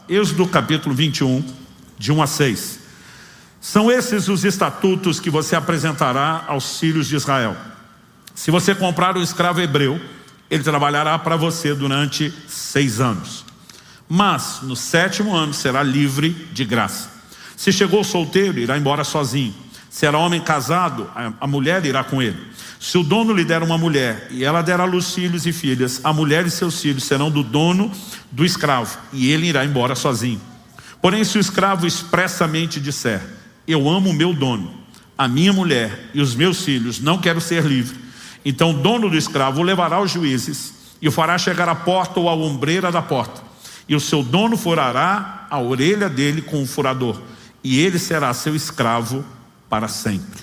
Êxodo capítulo 21, de 1 a 6. São esses os estatutos que você apresentará aos filhos de Israel. Se você comprar um escravo hebreu, ele trabalhará para você durante 6 anos. Mas no 7º ano será livre de graça. Se chegou solteiro, irá embora sozinho. Se era homem casado, a mulher irá com ele. Se o dono lhe der uma mulher e ela der à luz filhos e filhas, a mulher e seus filhos serão do dono do escravo e ele irá embora sozinho. Porém, se o escravo expressamente disser: eu amo o meu dono, a minha mulher e os meus filhos, não quero ser livre, então o dono do escravo o levará aos juízes e o fará chegar à porta ou à ombreira da porta. E o seu dono furará a orelha dele com um furador e ele será seu escravo para sempre.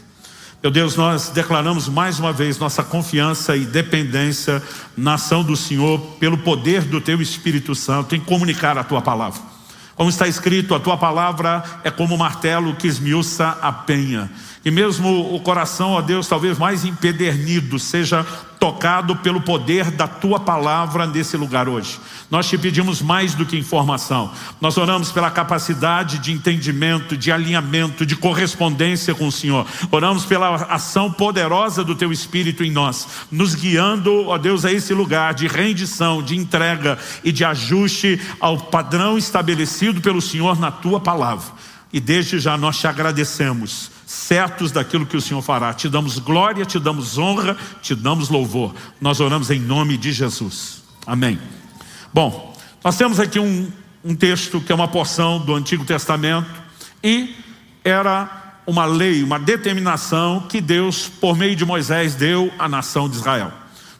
Meu Deus, nós declaramos mais uma vez nossa confiança e dependência na ação do Senhor pelo poder do Teu Espírito Santo em comunicar a Tua palavra. Como está escrito, a Tua palavra é como um martelo que esmiuça a penha. E mesmo o coração, ó Deus, talvez mais empedernido, seja tocado pelo poder da Tua palavra nesse lugar hoje. Nós te pedimos mais do que informação. Nós oramos pela capacidade de entendimento, de alinhamento, de correspondência com o Senhor. Oramos pela ação poderosa do Teu Espírito em nós, nos guiando, ó Deus, a esse lugar de rendição, de entrega e de ajuste ao padrão estabelecido pelo Senhor na Tua palavra. E desde já nós te agradecemos, certos daquilo que o Senhor fará. Te damos glória, te damos honra, te damos louvor. Nós oramos em nome de Jesus. Amém. Bom, nós temos aqui um texto que é uma porção do Antigo Testamento e era uma lei, uma determinação que Deus, por meio de Moisés, deu à nação de Israel.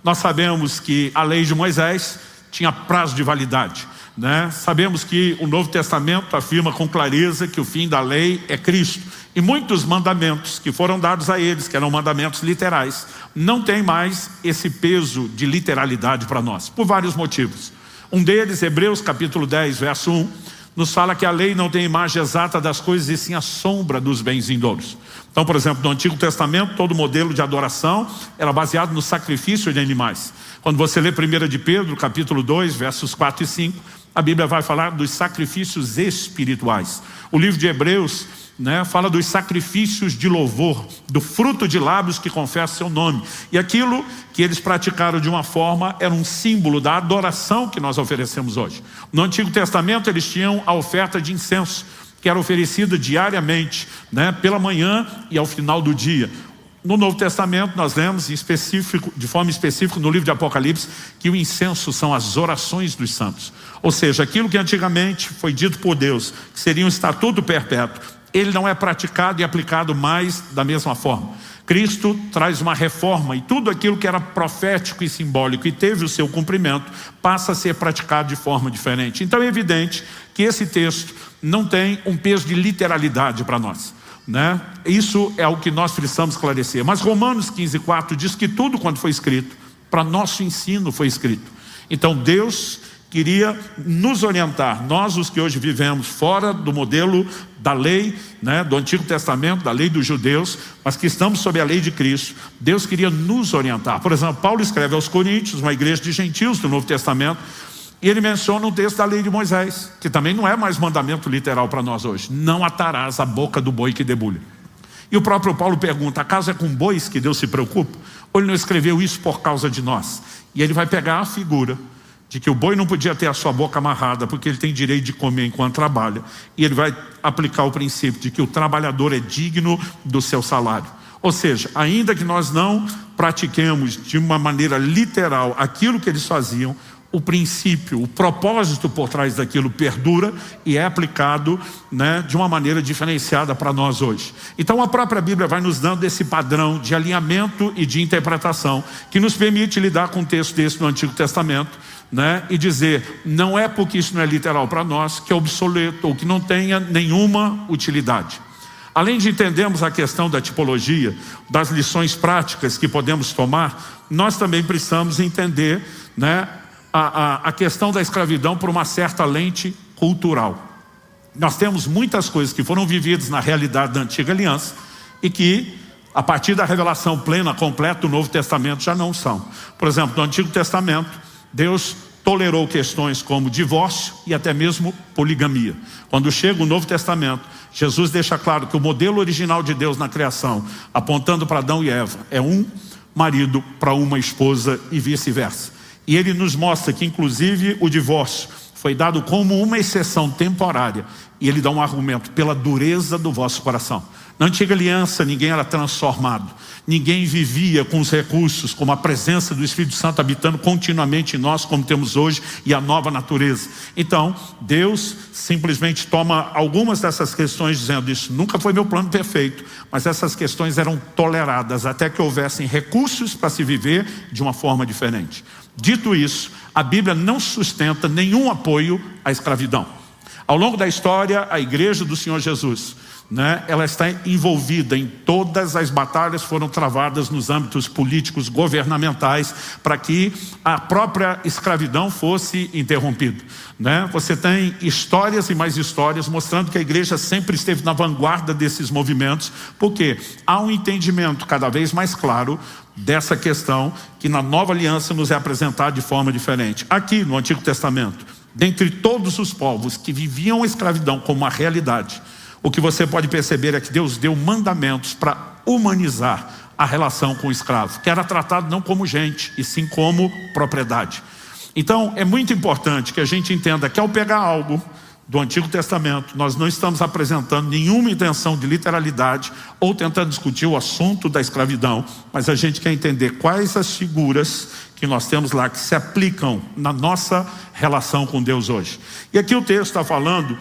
Nós sabemos que a lei de Moisés tinha prazo de validade, né? Sabemos que o Novo Testamento afirma com clareza que o fim da lei é Cristo. E muitos mandamentos que foram dados a eles, que eram mandamentos literais, não tem mais esse peso de literalidade para nós, por vários motivos. Um deles, Hebreus capítulo 10, verso 1, nos fala que a lei não tem imagem exata das coisas e sim a sombra dos bens vindouros. Então, por exemplo, no Antigo Testamento, todo modelo de adoração era baseado no sacrifício de animais. Quando você lê 1 de Pedro, capítulo 2, versos 4 e 5, a Bíblia vai falar dos sacrifícios espirituais. O livro de Hebreus, né, fala dos sacrifícios de louvor, do fruto de lábios que confessa seu nome. E aquilo que eles praticaram de uma forma era um símbolo da adoração que nós oferecemos hoje. No Antigo Testamento eles tinham a oferta de incenso, que era oferecida diariamente, né, pela manhã e ao final do dia. No Novo Testamento nós lemos de forma específica no livro de Apocalipse que o incenso são as orações dos santos. Ou seja, aquilo que antigamente foi dito por Deus, que seria um estatuto perpétuo, ele não é praticado e aplicado mais da mesma forma. Cristo traz uma reforma e tudo aquilo que era profético e simbólico e teve o seu cumprimento, passa a ser praticado de forma diferente. Então é evidente que esse texto não tem um peso de literalidade para nós, né? Isso é o que nós precisamos esclarecer. Mas Romanos 15:4 diz que tudo quanto foi escrito, para nosso ensino foi escrito. Então Deus queria nos orientar, nós os que hoje vivemos fora do modelo da lei, né, do Antigo Testamento, da lei dos judeus, mas que estamos sob a lei de Cristo. Deus queria nos orientar. Por exemplo, Paulo escreve aos Coríntios, uma igreja de gentios do Novo Testamento, e ele menciona um texto da lei de Moisés, que também não é mais mandamento literal para nós hoje. Não atarás a boca do boi que debulha. E o próprio Paulo pergunta, acaso é com bois que Deus se preocupa? Ou ele não escreveu isso por causa de nós? E ele vai pegar a figura de que o boi não podia ter a sua boca amarrada, porque ele tem direito de comer enquanto trabalha. E ele vai aplicar o princípio de que o trabalhador é digno do seu salário. Ou seja, ainda que nós não pratiquemos de uma maneira literal aquilo que eles faziam, o princípio, o propósito por trás daquilo perdura e é aplicado, né, de uma maneira diferenciada para nós hoje. Então a própria Bíblia vai nos dando esse padrão de alinhamento e de interpretação que nos permite lidar com um texto desse no Antigo Testamento, né, e dizer, não é porque isso não é literal para nós que é obsoleto ou que não tenha nenhuma utilidade. Além de entendermos a questão da tipologia, das lições práticas que podemos tomar, nós também precisamos entender, né, a questão da escravidão por uma certa lente cultural. Nós temos muitas coisas que foram vividas na realidade da Antiga Aliança e que, a partir da revelação plena, completa do Novo Testamento, já não são. Por exemplo, no Antigo Testamento, Deus tolerou questões como divórcio e até mesmo poligamia. Quando chega o Novo Testamento, Jesus deixa claro que o modelo original de Deus na criação, apontando para Adão e Eva, é um marido para uma esposa e vice-versa. E ele nos mostra que inclusive o divórcio foi dado como uma exceção temporária. E ele dá um argumento: pela dureza do vosso coração. Na antiga aliança ninguém era transformado. Ninguém vivia com os recursos, como a presença do Espírito Santo habitando continuamente em nós, como temos hoje, e a nova natureza. Então, Deus simplesmente toma algumas dessas questões, dizendo: isso nunca foi meu plano perfeito, mas essas questões eram toleradas até que houvessem recursos para se viver de uma forma diferente. Dito isso, a Bíblia não sustenta nenhum apoio à escravidão. Ao longo da história, a igreja do Senhor Jesus, ela está envolvida em todas as batalhas que foram travadas nos âmbitos políticos, governamentais, para que a própria escravidão fosse interrompida. Você tem histórias e mais histórias mostrando que a igreja sempre esteve na vanguarda desses movimentos, porque há um entendimento cada vez mais claro dessa questão que na nova aliança nos é apresentada de forma diferente. Aqui no Antigo Testamento, dentre todos os povos que viviam a escravidão como uma realidade, o que você pode perceber é que Deus deu mandamentos para humanizar a relação com o escravo, que era tratado não como gente, e sim como propriedade. Então, é muito importante que a gente entenda que ao pegar algo do Antigo Testamento, nós não estamos apresentando nenhuma intenção de literalidade ou tentando discutir o assunto da escravidão, mas a gente quer entender quais as figuras que nós temos lá que se aplicam na nossa relação com Deus hoje. E aqui o texto está falando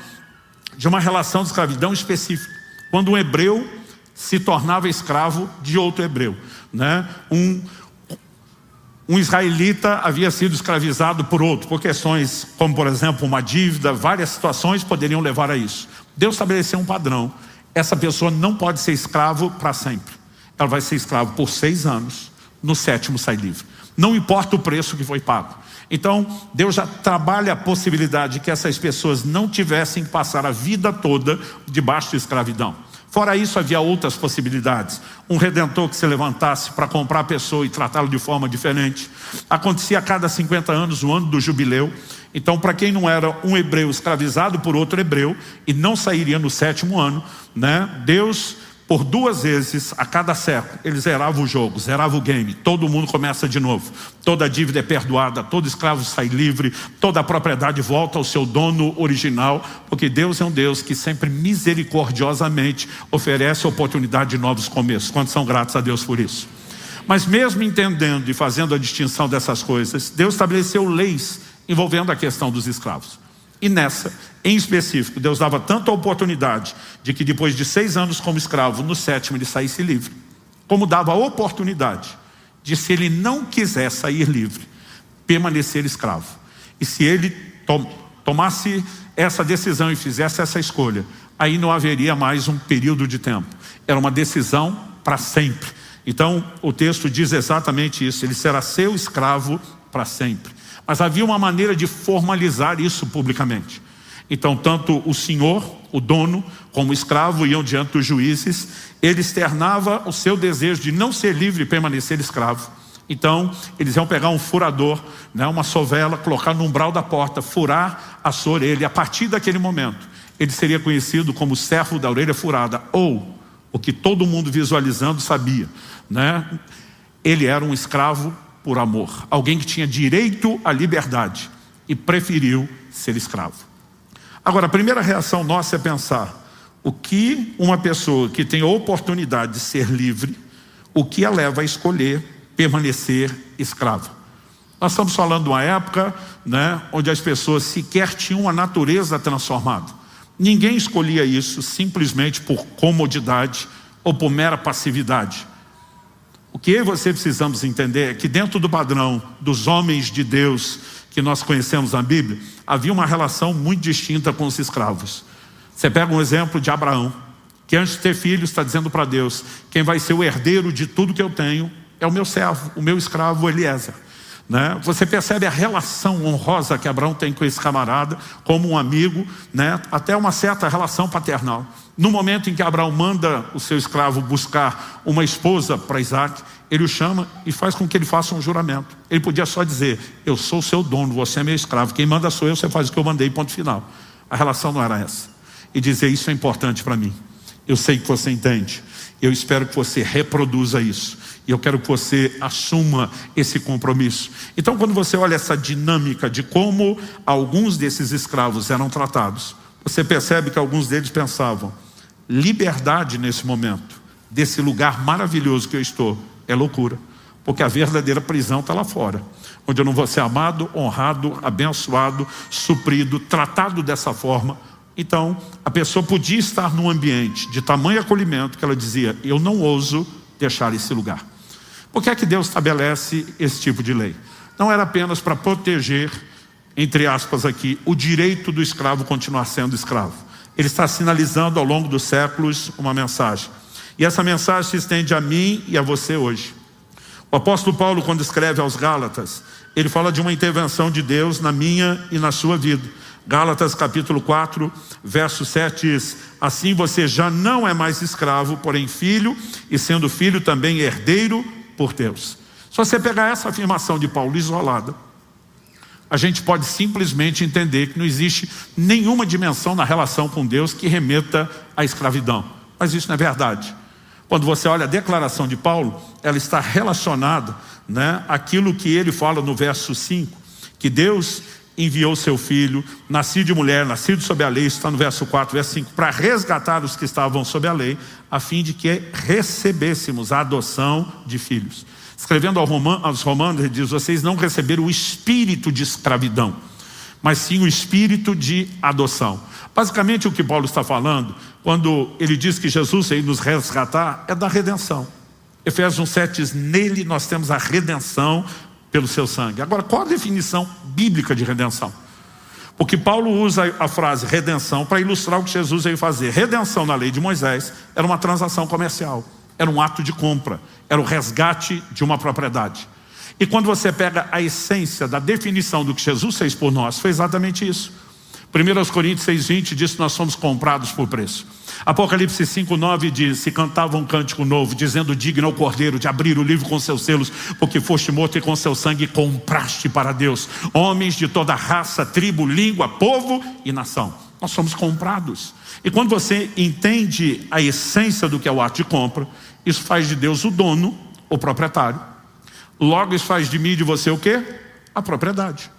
de uma relação de escravidão específica, quando um hebreu se tornava escravo de outro hebreu. Um israelita havia sido escravizado por outro, por questões como, por exemplo, uma dívida, várias situações poderiam levar a isso. Deus estabeleceu um padrão: essa pessoa não pode ser escravo para sempre. Ela vai ser escravo por 6 anos, no 7º sai livre. Não importa o preço que foi pago. Então, Deus já trabalha a possibilidade de que essas pessoas não tivessem que passar a vida toda debaixo de escravidão. Fora isso, havia outras possibilidades. Um redentor que se levantasse para comprar a pessoa e tratá-lo de forma diferente. Acontecia a cada 50 anos, o ano do jubileu. Então, para quem não era um hebreu escravizado por outro hebreu e não sairia no 7º ano, Deus, por 2 vezes a cada século, ele zerava o jogo, zerava o game. Todo mundo começa de novo. Toda dívida é perdoada, todo escravo sai livre, toda a propriedade volta ao seu dono original, porque Deus é um Deus que sempre misericordiosamente oferece oportunidade de novos começos. Quantos são gratos a Deus por isso? Mas mesmo entendendo e fazendo a distinção dessas coisas, Deus estabeleceu leis envolvendo a questão dos escravos. E nessa, em específico, Deus dava tanta oportunidade de que depois de 6 anos como escravo, no 7º ele saísse livre, como dava a oportunidade de, se ele não quiser sair livre, permanecer escravo. E se ele tomasse essa decisão e fizesse essa escolha, aí não haveria mais um período de tempo. Era uma decisão para sempre. Então, o texto diz exatamente isso: ele será seu escravo para sempre. Mas havia uma maneira de formalizar isso publicamente. Então, tanto o senhor, o dono, como o escravo iam diante dos juízes. Ele externava o seu desejo de não ser livre e permanecer escravo. Então, eles iam pegar um furador, uma sovela, colocar no umbral da porta, furar a sua orelha. E a partir daquele momento, ele seria conhecido como servo da orelha furada, ou o que todo mundo visualizando sabia, ele era um escravo por amor, alguém que tinha direito à liberdade e preferiu ser escravo. Agora, a primeira reação nossa é pensar: o que uma pessoa que tem a oportunidade de ser livre, o que a leva a escolher permanecer escravo? Nós estamos falando de uma época onde as pessoas sequer tinham a natureza transformada. Ninguém escolhia isso simplesmente por comodidade ou por mera passividade. O que eu e você precisamos entender é que dentro do padrão dos homens de Deus que nós conhecemos na Bíblia, havia uma relação muito distinta com os escravos. Você pega um exemplo de Abraão, que antes de ter filhos está dizendo para Deus: quem vai ser o herdeiro de tudo que eu tenho é o meu servo, o meu escravo Eliezer. Você percebe a relação honrosa que Abraão tem com esse camarada, como um amigo, até uma certa relação paternal. No momento em que Abraão manda o seu escravo buscar uma esposa para Isaac, ele o chama e faz com que ele faça um juramento. Ele podia só dizer, eu sou o seu dono, você é meu escravo, quem manda sou eu, você faz o que eu mandei, ponto final. A relação não era essa. E dizer, isso é importante para mim, eu sei que você entende, eu espero que você reproduza isso, e eu quero que você assuma esse compromisso. Então, quando você olha essa dinâmica de como alguns desses escravos eram tratados, você percebe que alguns deles pensavam, liberdade nesse momento, desse lugar maravilhoso que eu estou, é loucura, porque a verdadeira prisão está lá fora, onde eu não vou ser amado, honrado, abençoado, suprido, tratado dessa forma. Então, a pessoa podia estar num ambiente de tamanho acolhimento que ela dizia, eu não ouso deixar esse lugar. Por que é que Deus estabelece esse tipo de lei? Não era apenas para proteger, entre aspas aqui, o direito do escravo continuar sendo escravo. Ele está sinalizando ao longo dos séculos uma mensagem. E essa mensagem se estende a mim e a você hoje. O apóstolo Paulo, quando escreve aos Gálatas, ele fala de uma intervenção de Deus na minha e na sua vida. Gálatas capítulo 4, verso 7 diz, assim você já não é mais escravo, porém filho, e sendo filho também herdeiro por Deus. Se você pegar essa afirmação de Paulo isolada, a gente pode simplesmente entender que não existe nenhuma dimensão na relação com Deus que remeta à escravidão. Mas isso não é verdade. Quando você olha a declaração de Paulo, ela está relacionada, àquilo que ele fala no verso 5, que Deus enviou seu filho, nascido de mulher, nascido sob a lei, isso está no verso 4, verso 5, para resgatar os que estavam sob a lei, a fim de que recebêssemos a adoção de filhos. Escrevendo aos Romanos, ele diz, vocês não receberam o espírito de escravidão, mas sim o espírito de adoção. Basicamente o que Paulo está falando, quando ele diz que Jesus veio nos resgatar, é da redenção. Efésios 1,7 diz, nele nós temos a redenção pelo seu sangue. Agora, qual a definição bíblica de redenção? Porque Paulo usa a frase redenção para ilustrar o que Jesus veio fazer. Redenção na lei de Moisés era uma transação comercial, era um ato de compra, era o resgate de uma propriedade. E quando você pega a essência da definição do que Jesus fez por nós, foi exatamente isso. 1 Coríntios 6,20 diz que nós somos comprados por preço. Apocalipse 5,9 diz, se cantava um cântico novo, dizendo, digno ao Cordeiro de abrir o livro com seus selos, porque foste morto e com seu sangue compraste para Deus homens de toda raça, tribo, língua, povo e nação. Nós somos comprados. E quando você entende a essência do que é o ato de compra, isso faz de Deus o dono, o proprietário. Logo isso faz de mim e de você o quê? A propriedade.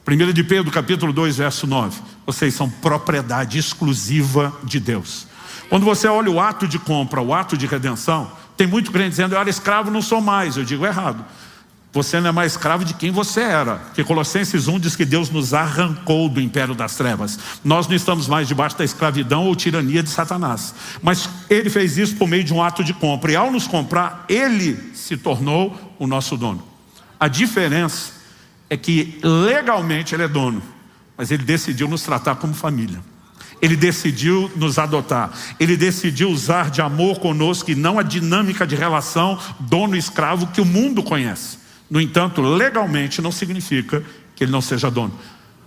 1 de Pedro, capítulo 2, verso 9. Vocês são propriedade exclusiva de Deus. Quando você olha o ato de compra, o ato de redenção, tem muito crente dizendo, eu era escravo, não sou mais. Eu digo errado. Você não é mais escravo de quem você era. Porque Colossenses 1 diz que Deus nos arrancou do império das trevas. Nós não estamos mais debaixo da escravidão ou tirania de Satanás. Mas Ele fez isso por meio de um ato de compra. E ao nos comprar, Ele se tornou o nosso dono. A diferença é que legalmente Ele é dono, mas Ele decidiu nos tratar como família. Ele decidiu nos adotar. Ele decidiu usar de amor conosco e não a dinâmica de relação dono-escravo que o mundo conhece. No entanto, legalmente não significa que Ele não seja dono.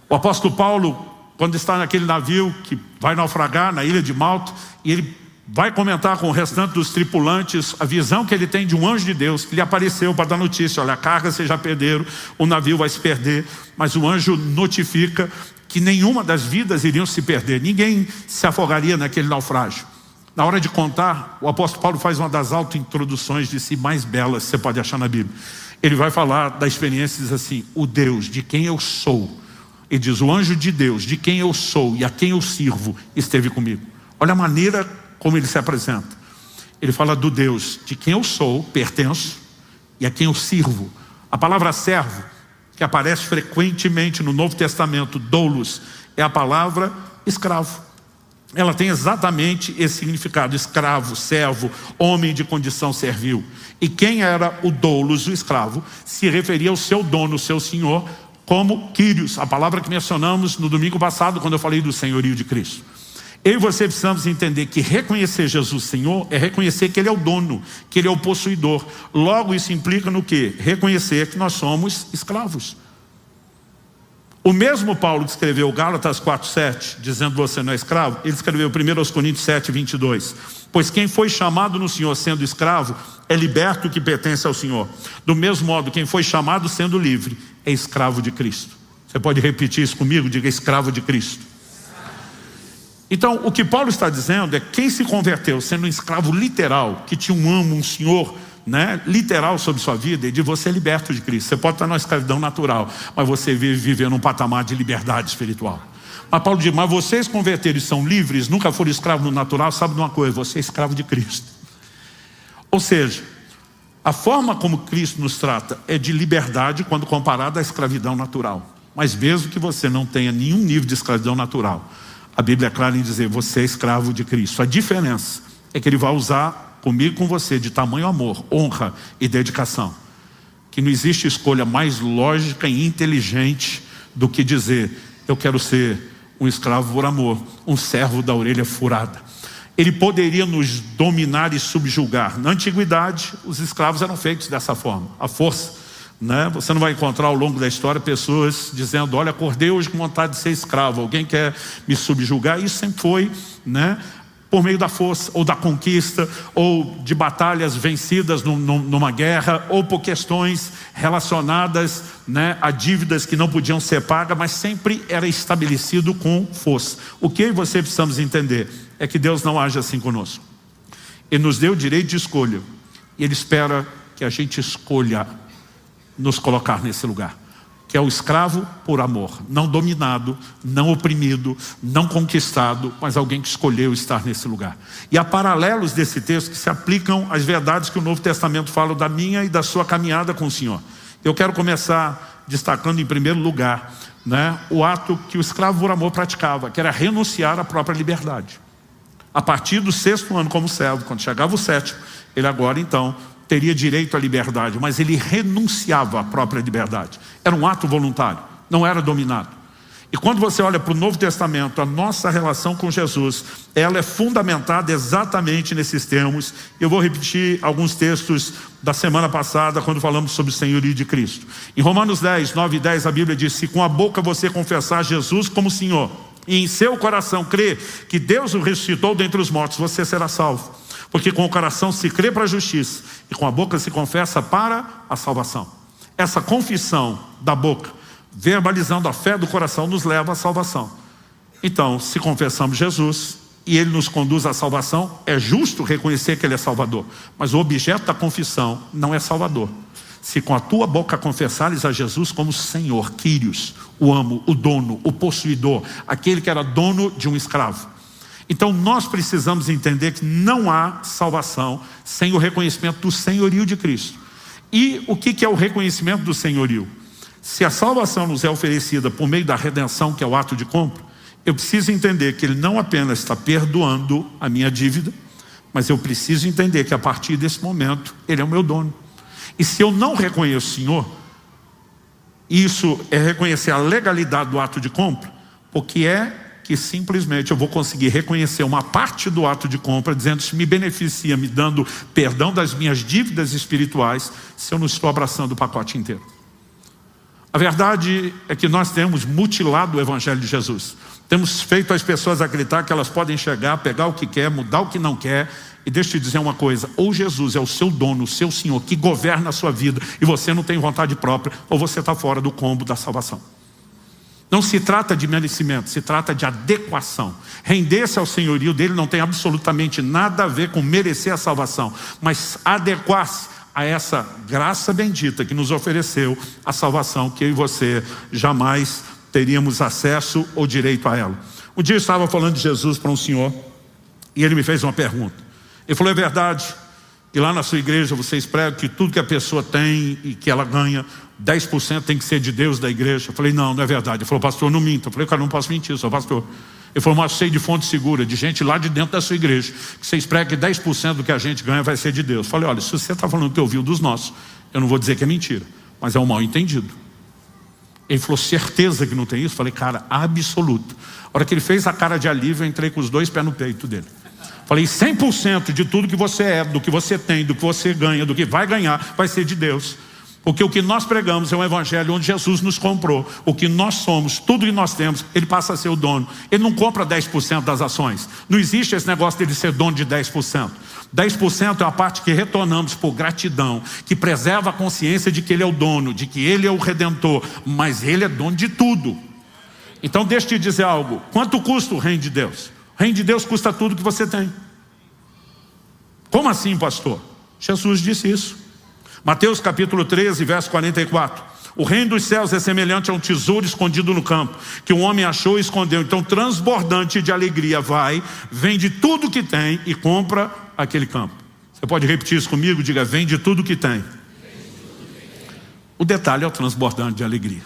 O apóstolo Paulo, quando está naquele navio que vai naufragar na ilha de Malta, e ele vai comentar com o restante dos tripulantes a visão que ele tem de um anjo de Deus que lhe apareceu para dar notícia, olha, a carga vocês já perderam, o navio vai se perder, mas o anjo notifica que nenhuma das vidas iriam se perder, ninguém se afogaria naquele naufrágio. Na hora de contar, o apóstolo Paulo faz uma das auto-introduções de si mais belas que você pode achar na Bíblia. Ele vai falar da experiência e diz assim, o Deus de quem eu sou, ele diz, o anjo de Deus de quem eu sou e a quem eu sirvo esteve comigo. Olha a maneira como ele se apresenta. Ele fala do Deus de quem eu sou, pertenço, e a quem eu sirvo. A palavra servo, que aparece frequentemente no Novo Testamento, doulos, é a palavra escravo. Ela tem exatamente esse significado, escravo, servo, homem de condição servil. E quem era o doulos, o escravo, se referia ao seu dono, o seu senhor, como Kyrios, a palavra que mencionamos no domingo passado, quando eu falei do senhorio de Cristo. Eu e você precisamos entender que reconhecer Jesus Senhor é reconhecer que Ele é o dono, que Ele é o possuidor. Logo isso implica no quê? Reconhecer que nós somos escravos. O mesmo Paulo que escreveu Gálatas 4:7, dizendo você não é escravo, ele escreveu 1 Coríntios 7:22. Pois quem foi chamado no Senhor sendo escravo, é liberto que pertence ao Senhor. Do mesmo modo, quem foi chamado sendo livre, é escravo de Cristo. Você pode repetir isso comigo? Diga escravo de Cristo. Então, o que Paulo está dizendo é que quem se converteu sendo um escravo literal, que tinha um amo, um senhor, literal sobre sua vida, e de você é liberto de Cristo. Você pode estar numa escravidão natural, mas você vive num patamar de liberdade espiritual. Mas Paulo diz, mas vocês converteram e são livres, nunca foram escravos no natural, sabe de uma coisa, você é escravo de Cristo. Ou seja, a forma como Cristo nos trata é de liberdade quando comparada à escravidão natural. Mas mesmo que você não tenha nenhum nível de escravidão natural, a Bíblia é clara em dizer, você é escravo de Cristo. A diferença é que Ele vai usar comigo e com você de tamanho amor, honra e dedicação. Que não existe escolha mais lógica e inteligente do que dizer, eu quero ser um escravo por amor, um servo da orelha furada. Ele poderia nos dominar e subjugar. Na antiguidade, os escravos eram feitos dessa forma, à força. Você não vai encontrar ao longo da história pessoas dizendo, olha, acordei hoje com vontade de ser escravo, alguém quer me subjugar. Isso sempre foi por meio da força, ou da conquista, ou de batalhas vencidas numa guerra, ou por questões relacionadas a dívidas que não podiam ser pagas, mas sempre era estabelecido com força. O que eu e você precisamos entender é que Deus não age assim conosco. Ele nos deu o direito de escolha, e Ele espera que a gente escolha nos colocar nesse lugar, que é o escravo por amor, não dominado, não oprimido, não conquistado, mas alguém que escolheu estar nesse lugar. E há paralelos desse texto que se aplicam às verdades que o Novo Testamento fala da minha e da sua caminhada com o Senhor. Eu quero começar destacando em primeiro lugar o ato que o escravo por amor praticava, que era renunciar à própria liberdade. A partir do 6º ano como servo, quando chegava o 7º, ele agora então teria direito à liberdade, mas ele renunciava à própria liberdade. Era um ato voluntário, não era dominado. E quando você olha para o Novo Testamento, a nossa relação com Jesus, ela é fundamentada exatamente nesses termos. Eu vou repetir alguns textos da semana passada, quando falamos sobre o senhorio de Cristo. Em Romanos 10, 9 e 10, a Bíblia diz, se com a boca você confessar Jesus como Senhor, e em seu coração crer que Deus o ressuscitou dentre os mortos, você será salvo. Porque com o coração se crê para a justiça e com a boca se confessa para a salvação. Essa confissão da boca, verbalizando a fé do coração, nos leva à salvação. Então, se confessamos Jesus e Ele nos conduz à salvação, é justo reconhecer que Ele é Salvador. Mas o objeto da confissão não é Salvador. Se com a tua boca confessares a Jesus como Senhor, Quírios, o amo, o dono, o possuidor, aquele que era dono de um escravo. Então nós precisamos entender que não há salvação sem o reconhecimento do senhorio de Cristo. E o que é o reconhecimento do senhorio? Se a salvação nos é oferecida por meio da redenção, que é o ato de compra, eu preciso entender que Ele não apenas está perdoando a minha dívida, mas eu preciso entender que a partir desse momento Ele é o meu dono. E se eu não reconheço o Senhor, isso é reconhecer a legalidade do ato de compra, porque que simplesmente eu vou conseguir reconhecer uma parte do ato de compra, dizendo que me beneficia, me dando perdão das minhas dívidas espirituais, se eu não estou abraçando o pacote inteiro. A verdade é que nós temos mutilado o Evangelho de Jesus. Temos feito as pessoas acreditar que elas podem chegar, pegar o que quer, mudar o que não quer. E deixa eu te dizer uma coisa, ou Jesus é o seu dono, o seu Senhor, que governa a sua vida, e você não tem vontade própria, ou você está fora do combo da salvação. Não se trata de merecimento, se trata de adequação. Render-se ao senhorio dele não tem absolutamente nada a ver com merecer a salvação, mas adequar-se a essa graça bendita que nos ofereceu a salvação, que eu e você jamais teríamos acesso ou direito a ela. Um dia eu estava falando de Jesus para um senhor, e ele me fez uma pergunta. Ele falou, é verdade que lá na sua igreja vocês pregam que tudo que a pessoa tem e que ela ganha, 10% tem que ser de Deus, da igreja? Eu falei, não é verdade. Ele falou, pastor, não minta. Eu falei, cara, não posso mentir, eu sou pastor. Ele falou, mas sei de fonte segura, de gente lá de dentro da sua igreja, que vocês pregam que 10% do que a gente ganha vai ser de Deus. Eu falei, olha, se você está falando que ouviu dos nossos, eu não vou dizer que é mentira, mas é um mal entendido. Ele falou, certeza que não tem isso? Eu falei, cara, absoluto. A hora que ele fez a cara de alívio, eu entrei com os 2 pés no peito dele. Falei, 100% de tudo que você é, do que você tem, do que você ganha, do que vai ganhar, vai ser de Deus. Porque o que nós pregamos é um evangelho onde Jesus nos comprou. O que nós somos, tudo que nós temos, ele passa a ser o dono. Ele não compra 10% das ações. Não existe esse negócio dele ser dono de 10%. 10% é a parte que retornamos por gratidão, que preserva a consciência de que ele é o dono, de que ele é o redentor, mas ele é dono de tudo. Então deixa eu te dizer algo. Quanto custa o reino de Deus? O reino de Deus custa tudo que você tem. Como assim, pastor? Jesus disse isso. Mateus capítulo 13, verso 44. O reino dos céus é semelhante a um tesouro escondido no campo, que um homem achou e escondeu. Então, transbordante de alegria, vai, vende tudo que tem e compra aquele campo. Você pode repetir isso comigo? Diga, vende tudo que tem. O detalhe é o transbordante de alegria.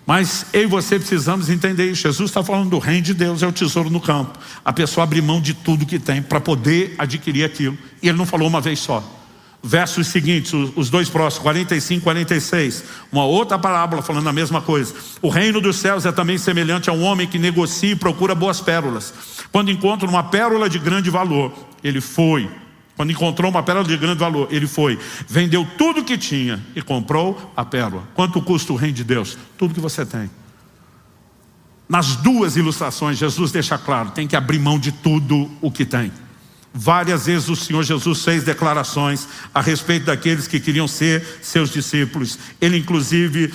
Mas eu e você precisamos entender isso. Jesus está falando do reino de Deus, é o tesouro no campo. A pessoa abre mão de tudo que tem para poder adquirir aquilo. E ele não falou uma vez só. Versos seguintes, os dois próximos, 45 e 46, uma outra parábola falando a mesma coisa. O reino dos céus é também semelhante a um homem que negocia e procura boas pérolas. Quando encontra uma pérola de grande valor, ele foi. Quando encontrou uma pérola de grande valor, ele foi, vendeu tudo que tinha e comprou a pérola. Quanto custa o reino de Deus? Tudo que você tem. Nas duas ilustrações, Jesus deixa claro, tem que abrir mão de tudo o que tem. Várias vezes o Senhor Jesus fez declarações a respeito daqueles que queriam ser seus discípulos. Ele inclusive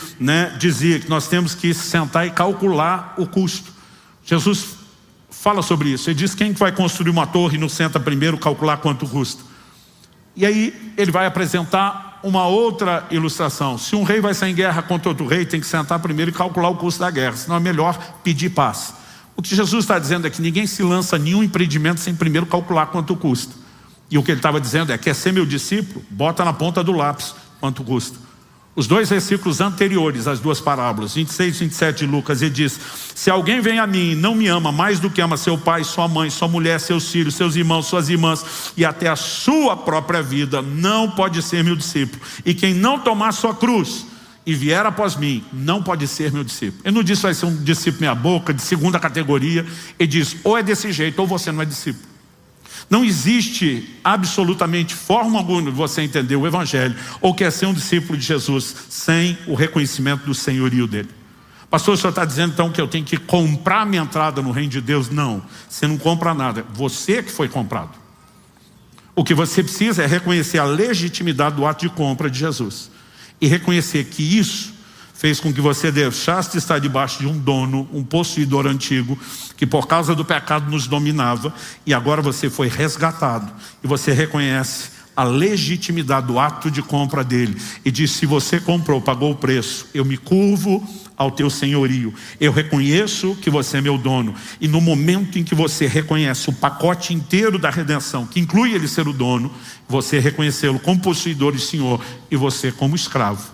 dizia que nós temos que sentar e calcular o custo. Jesus fala sobre isso. Ele diz, quem vai construir uma torre não senta primeiro calcular quanto custa? E aí ele vai apresentar uma outra ilustração. Se um rei vai sair em guerra contra outro rei, tem que sentar primeiro e calcular o custo da guerra. Senão é melhor pedir paz. O que Jesus está dizendo é que ninguém se lança nenhum empreendimento sem primeiro calcular quanto custa. E o que ele estava dizendo é, quer ser meu discípulo? Bota na ponta do lápis quanto custa. Os dois versículos anteriores, as duas parábolas, 26 e 27 de Lucas, ele diz, se alguém vem a mim e não me ama mais do que ama seu pai, sua mãe, sua mulher, seus filhos, seus irmãos, suas irmãs e até a sua própria vida, não pode ser meu discípulo. E quem não tomar sua cruz e vier após mim, não pode ser meu discípulo. Ele não disse vai ser um discípulo meia boca, de segunda categoria. Ele diz, ou é desse jeito, ou você não é discípulo. Não existe absolutamente forma alguma de você entender o evangelho, ou quer ser um discípulo de Jesus, sem o reconhecimento do senhorio dele. Pastor, o senhor está dizendo então que eu tenho que comprar minha entrada no reino de Deus? Não, você não compra nada, você que foi comprado. O que você precisa é reconhecer a legitimidade do ato de compra de Jesus. E reconhecer que isso fez com que você deixasse de estar debaixo de um dono, um possuidor antigo, que por causa do pecado nos dominava, e agora você foi resgatado. E você reconhece a legitimidade do ato de compra dele. E diz, se você comprou, pagou o preço, eu me curvo ao teu senhorio. Eu reconheço que você é meu dono. E no momento em que você reconhece o pacote inteiro da redenção, que inclui ele ser o dono, você reconhecê-lo como possuidor e senhor, e você como escravo,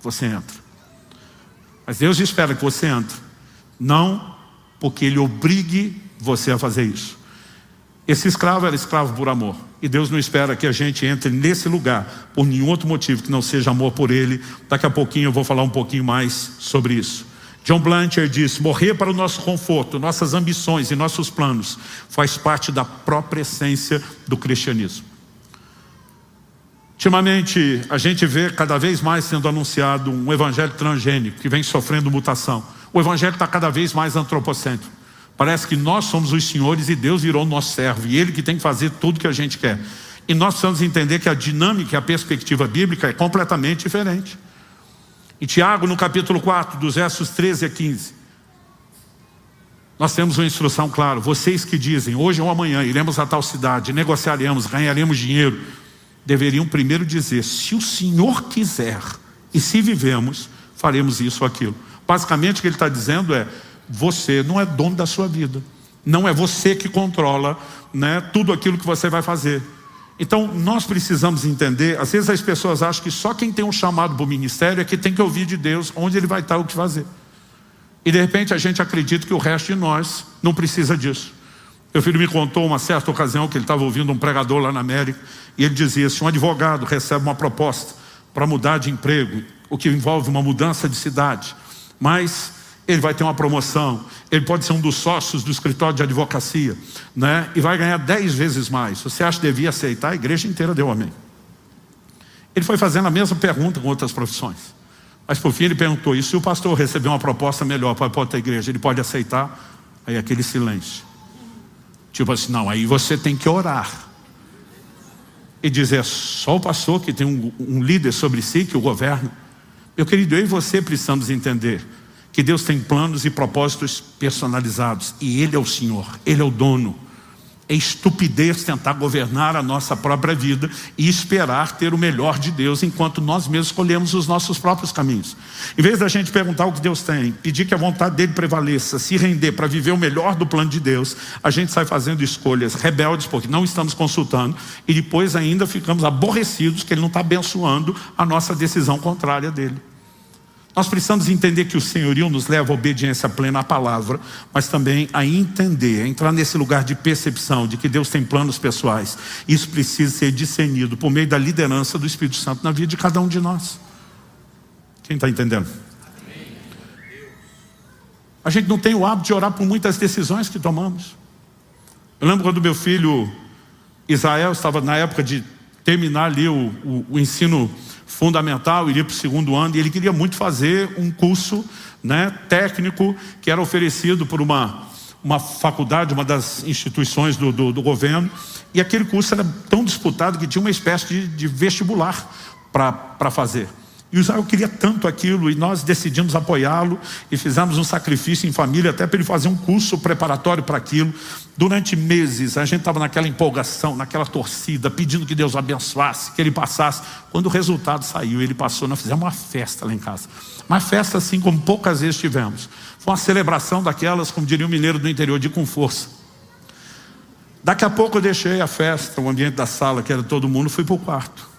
você entra. Mas Deus espera que você entre, não porque ele obrigue você a fazer isso. Esse escravo era escravo por amor, e Deus não espera que a gente entre nesse lugar por nenhum outro motivo que não seja amor por ele. Daqui a pouquinho eu vou falar um pouquinho mais sobre isso. John Blanchard disse, morrer para o nosso conforto, nossas ambições e nossos planos faz parte da própria essência do cristianismo. Ultimamente, a gente vê cada vez mais sendo anunciado um evangelho transgênico que vem sofrendo mutação. O evangelho está cada vez mais antropocêntrico. Parece que nós somos os senhores e Deus virou nosso servo. E Ele que tem que fazer tudo que a gente quer. E nós precisamos entender que a dinâmica e a perspectiva bíblica é completamente diferente. Em Tiago, no capítulo 4, dos versos 13 a 15, nós temos uma instrução clara. Vocês que dizem, hoje ou amanhã iremos a tal cidade, negociaremos, ganharemos dinheiro, deveriam primeiro dizer, se o Senhor quiser, e se vivemos, faremos isso ou aquilo. Basicamente o que ele está dizendo é, você não é dono da sua vida. Não é você que controla tudo aquilo que você vai fazer. Então nós precisamos entender, às vezes as pessoas acham que só quem tem um chamado para o ministério é que tem que ouvir de Deus onde ele vai estar, o que fazer. E de repente a gente acredita que o resto de nós não precisa disso. Meu filho me contou uma certa ocasião que ele estava ouvindo um pregador lá na América, e ele dizia, se um advogado recebe uma proposta para mudar de emprego, o que envolve uma mudança de cidade, mas ele vai ter uma promoção, ele pode ser um dos sócios do escritório de advocacia, e vai ganhar 10 vezes mais. Você acha que devia aceitar? A igreja inteira deu amém. Ele foi fazendo a mesma pergunta com outras profissões. Mas por fim ele perguntou, e se o pastor receber uma proposta melhor para outra igreja, ele pode aceitar? Aí aquele silêncio. Tipo assim, não, aí você tem que orar. E dizer, só o pastor que tem um líder sobre si, que o governa. Meu querido, eu e você precisamos entender que Deus tem planos e propósitos personalizados. E Ele é o Senhor, Ele é o dono. É estupidez tentar governar a nossa própria vida e esperar ter o melhor de Deus enquanto nós mesmos escolhemos os nossos próprios caminhos. Em vez da gente perguntar o que Deus tem, pedir que a vontade dele prevaleça, se render para viver o melhor do plano de Deus, a gente sai fazendo escolhas rebeldes porque não estamos consultando e depois ainda ficamos aborrecidos que ele não está abençoando a nossa decisão contrária dele. Nós precisamos entender que o senhorio nos leva à obediência plena à palavra, mas também a entender, a entrar nesse lugar de percepção de que Deus tem planos pessoais. Isso precisa ser discernido por meio da liderança do Espírito Santo na vida de cada um de nós. Quem está entendendo? A gente não tem o hábito de orar por muitas decisões que tomamos. Eu lembro quando meu filho Israel estava na época de terminar ali o ensino fundamental, iria para o 2º ano, e ele queria muito fazer um curso, técnico, que era oferecido por uma faculdade, uma das instituições do governo, e aquele curso era tão disputado que tinha uma espécie de vestibular para fazer. E o Israel queria tanto aquilo, e nós decidimos apoiá-lo, e fizemos um sacrifício em família, até para ele fazer um curso preparatório para aquilo. Durante meses, a gente estava naquela empolgação, naquela torcida, pedindo que Deus o abençoasse, que ele passasse. Quando o resultado saiu, ele passou, nós fizemos uma festa lá em casa. Uma festa assim como poucas vezes tivemos. Foi uma celebração daquelas, como diria o mineiro do interior, de com força. Daqui a pouco eu deixei a festa, o ambiente da sala, que era todo mundo, fui para o quarto.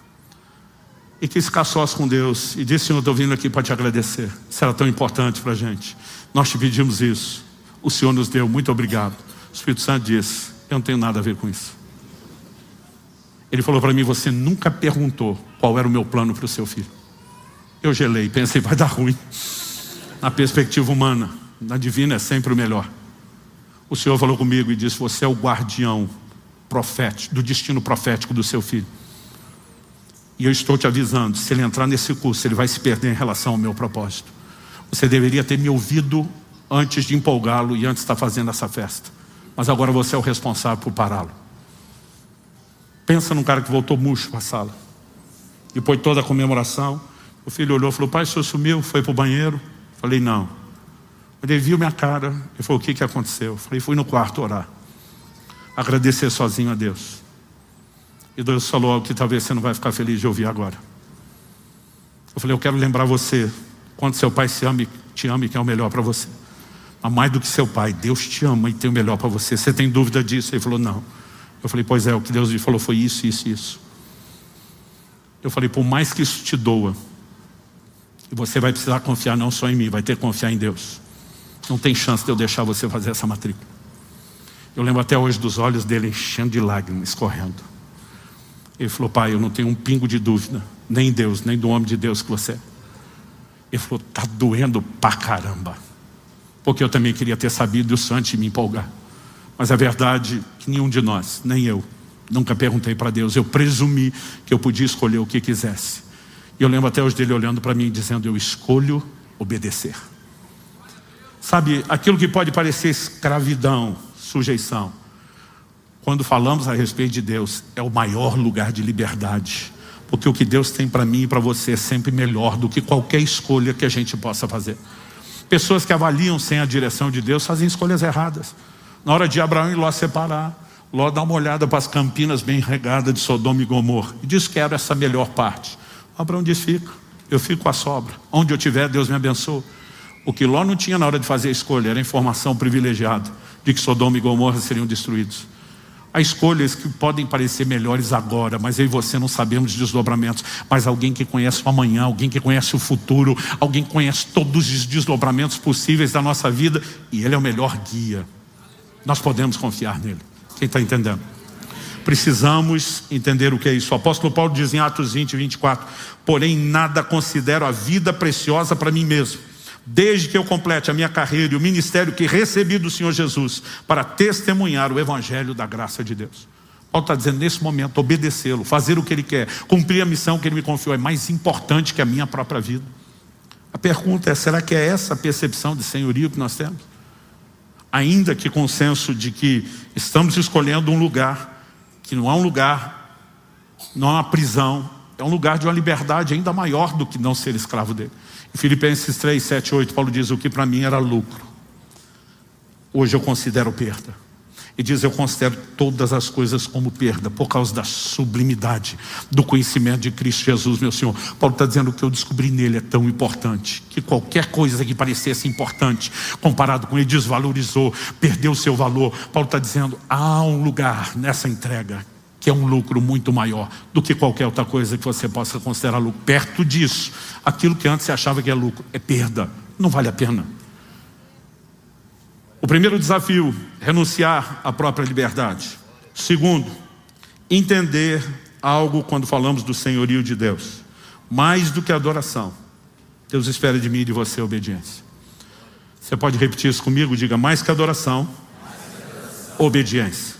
E quis ficar sós com Deus. E disse, Senhor, estou vindo aqui para te agradecer. Isso era tão importante para a gente. Nós te pedimos isso. O Senhor nos deu, muito obrigado. O Espírito Santo disse, eu não tenho nada a ver com isso. Ele falou para mim, você nunca perguntou qual era o meu plano para o seu filho. Eu gelei, pensei, vai dar ruim. Na perspectiva humana, na divina é sempre o melhor. O Senhor falou comigo e disse, você é o guardião profético, do destino profético do seu filho. E eu estou te avisando, se ele entrar nesse curso, ele vai se perder em relação ao meu propósito. Você deveria ter me ouvido antes de empolgá-lo e antes de estar fazendo essa festa. Mas agora você é o responsável por pará-lo. Pensa num cara que voltou murcho para a sala. Depois de toda a comemoração, o filho olhou e falou, pai, o senhor sumiu, foi para o banheiro? Falei, não. Ele viu minha cara, ele falou, o que aconteceu? Falei, fui no quarto orar. Agradecer sozinho a Deus. E Deus falou algo que talvez você não vai ficar feliz de ouvir agora. Eu falei, eu quero lembrar você, quando seu pai te ama e quer o melhor para você. Mas mais do que seu pai, Deus te ama e tem o melhor para você. Você tem dúvida disso? Ele falou, não. Eu falei, pois é, o que Deus lhe falou foi isso, isso, isso. Eu falei, por mais que isso te doa, e você vai precisar confiar não só em mim, vai ter que confiar em Deus. Não tem chance de eu deixar você fazer essa matrícula. Eu lembro até hoje dos olhos dele enchendo de lágrimas, escorrendo. Ele falou, pai, eu não tenho um pingo de dúvida, nem em Deus, nem do homem de Deus que você é. Ele falou, tá doendo pra caramba. Porque eu também queria ter sabido e o Senhor antes de me empolgar. Mas a verdade é que nenhum de nós, nem eu, nunca perguntei para Deus. Eu presumi que eu podia escolher o que quisesse. E eu lembro até hoje dele olhando para mim e dizendo, eu escolho obedecer. Sabe, aquilo que pode parecer escravidão, sujeição, quando falamos a respeito de Deus, é o maior lugar de liberdade. Porque o que Deus tem para mim e para você é sempre melhor do que qualquer escolha que a gente possa fazer. Pessoas que avaliam sem a direção de Deus fazem escolhas erradas. Na hora de Abraão e Ló separar, Ló dá uma olhada para as campinas bem regadas de Sodoma e Gomorra e diz, quero essa melhor parte. Abraão diz, fica, eu fico com a sobra. Onde eu estiver, Deus me abençoa. O que Ló não tinha na hora de fazer a escolha era a informação privilegiada de que Sodoma e Gomorra seriam destruídos. Há escolhas que podem parecer melhores agora, mas eu e você não sabemos de desdobramentos. Mas alguém que conhece o amanhã, alguém que conhece o futuro, alguém que conhece todos os desdobramentos possíveis da nossa vida, e Ele é o melhor guia. Nós podemos confiar nele. Quem está entendendo? Precisamos entender o que é isso. O apóstolo Paulo diz em Atos 20, 24, porém nada considero a vida preciosa para mim mesmo, desde que eu complete a minha carreira e o ministério que recebi do Senhor Jesus para testemunhar o evangelho da graça de Deus. Paulo está dizendo, nesse momento, obedecê-lo, fazer o que ele quer, cumprir a missão que ele me confiou, é mais importante que a minha própria vida. A pergunta é, será que é essa a percepção de senhorio que nós temos? Ainda que com o senso de que estamos escolhendo um lugar, que não é um lugar, não é uma prisão, é um lugar de uma liberdade ainda maior do que não ser escravo dele. Em Filipenses 3, 7, 8, Paulo diz, o que para mim era lucro, hoje eu considero perda. E diz, eu considero todas as coisas como perda, por causa da sublimidade do conhecimento de Cristo Jesus, meu Senhor. Paulo está dizendo que eu descobri nele é tão importante, que qualquer coisa que parecesse importante, comparado com ele, desvalorizou, perdeu o seu valor. Paulo está dizendo, há um lugar nessa entrega, que é um lucro muito maior do que qualquer outra coisa que você possa considerar lucro. Perto disso, aquilo que antes você achava que é lucro, é perda, não vale a pena. O primeiro desafio, renunciar à própria liberdade. Segundo, entender algo quando falamos do senhorio de Deus. Mais do que adoração, Deus espera de mim e de você obediência. Você pode repetir isso comigo? Diga, mais que adoração, obediência.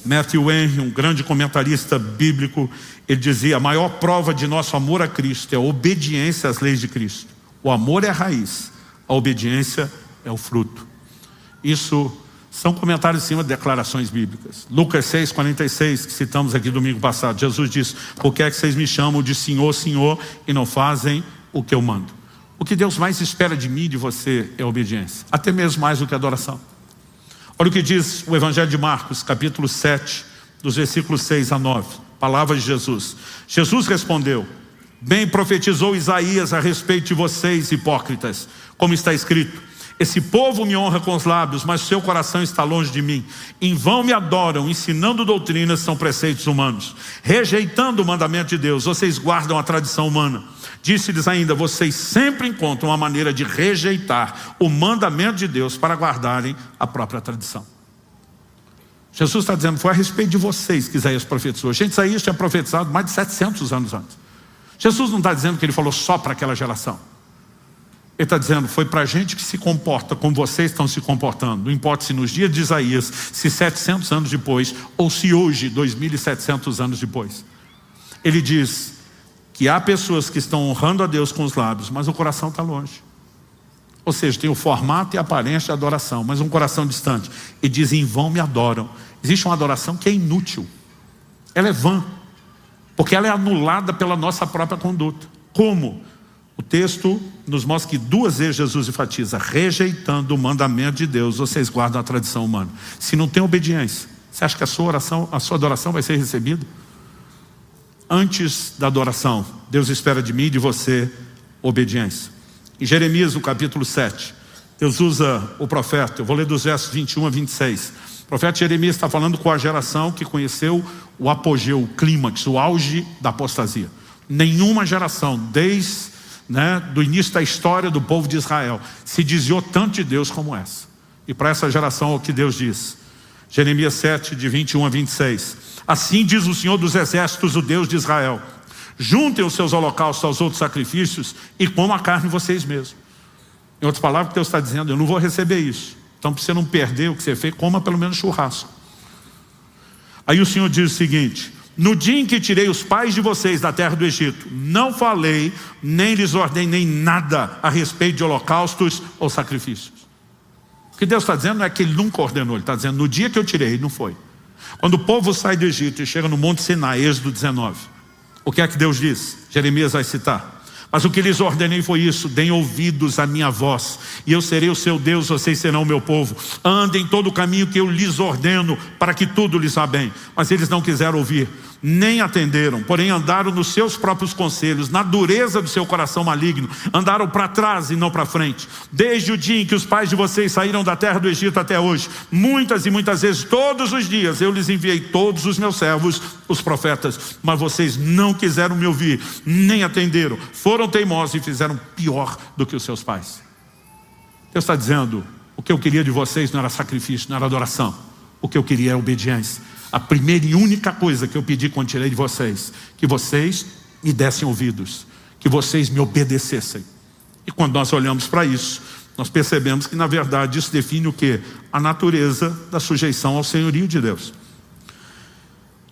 Matthew Henry, um grande comentarista bíblico, ele dizia, a maior prova de nosso amor a Cristo é a obediência às leis de Cristo. O amor é a raiz, a obediência é o fruto. Isso são comentários em cima de declarações bíblicas. Lucas 6, 46, que citamos aqui domingo passado. Jesus diz, por que é que vocês me chamam de Senhor, Senhor, e não fazem o que eu mando? O que Deus mais espera de mim e de você é obediência. Até mesmo mais do que adoração. Olha o que diz o Evangelho de Marcos, capítulo 7, dos versículos 6 a 9. Palavras de Jesus. Jesus respondeu, bem profetizou Isaías a respeito de vocês, hipócritas, como está escrito, esse povo me honra com os lábios, mas seu coração está longe de mim. Em vão me adoram, ensinando doutrinas são preceitos humanos. Rejeitando o mandamento de Deus, vocês guardam a tradição humana. Disse-lhes ainda, vocês sempre encontram uma maneira de rejeitar o mandamento de Deus para guardarem a própria tradição. Jesus está dizendo, foi a respeito de vocês que Isaías profetizou. Gente, Isaías tinha profetizado mais de 700 anos antes. Jesus não está dizendo que ele falou só para aquela geração. Ele está dizendo, foi para a gente que se comporta como vocês estão se comportando. Não importa se nos dias de Isaías, se 700 anos depois, ou se hoje, 2.700 anos depois. Ele diz que há pessoas que estão honrando a Deus com os lábios, mas o coração está longe. Ou seja, tem o formato e a aparência de adoração, mas um coração distante. E diz, em vão me adoram. Existe uma adoração que é inútil. Ela é vã, porque ela é anulada pela nossa própria conduta. Como? O texto nos mostra que 2 vezes Jesus enfatiza, rejeitando o mandamento de Deus, vocês guardam a tradição humana. Se não tem obediência, você acha que a sua adoração vai ser recebida? Antes da adoração, Deus espera de mim e de você obediência. Em Jeremias, no capítulo 7, Deus usa o profeta, eu vou ler dos versos 21 a 26. O profeta Jeremias está falando com a geração que conheceu o apogeu, o clímax, o auge da apostasia. Nenhuma geração, desde do início da história do povo de Israel, se desviou tanto de Deus como essa. E para essa geração o que Deus diz, Jeremias 7, de 21 a 26, assim diz o Senhor dos exércitos, o Deus de Israel, juntem os seus holocaustos aos outros sacrifícios e comam a carne vocês mesmos. Em outras palavras, Deus está dizendo, eu não vou receber isso, então para você não perder o que você fez, coma pelo menos churrasco. Aí o Senhor diz o seguinte, no dia em que tirei os pais de vocês da terra do Egito, não falei, nem lhes ordenei nada a respeito de holocaustos ou sacrifícios. O que Deus está dizendo não é que Ele nunca ordenou, Ele está dizendo, no dia que eu tirei, não foi. Quando o povo sai do Egito e chega no Monte Sinai, Êxodo 19, o que é que Deus diz? Jeremias vai citar. Mas o que lhes ordenei foi isso, deem ouvidos à minha voz, e eu serei o seu Deus, vocês serão o meu povo. Andem todo o caminho que eu lhes ordeno, para que tudo lhes vá bem. Mas eles não quiseram ouvir, nem atenderam, porém andaram nos seus próprios conselhos, na dureza do seu coração maligno, andaram para trás e não para frente. Desde o dia em que os pais de vocês saíram da terra do Egito até hoje, muitas e muitas vezes, todos os dias, eu lhes enviei todos os meus servos, os profetas, mas vocês não quiseram me ouvir, nem atenderam, foram teimosos e fizeram pior do que os seus pais. Deus está dizendo, o que eu queria de vocês não era sacrifício, não era adoração, o que eu queria é obediência. A primeira e única coisa que eu pedi quando tirei de vocês, que vocês me dessem ouvidos, que vocês me obedecessem. E quando nós olhamos para isso, nós percebemos que na verdade isso define o quê? A natureza da sujeição ao senhorio de Deus.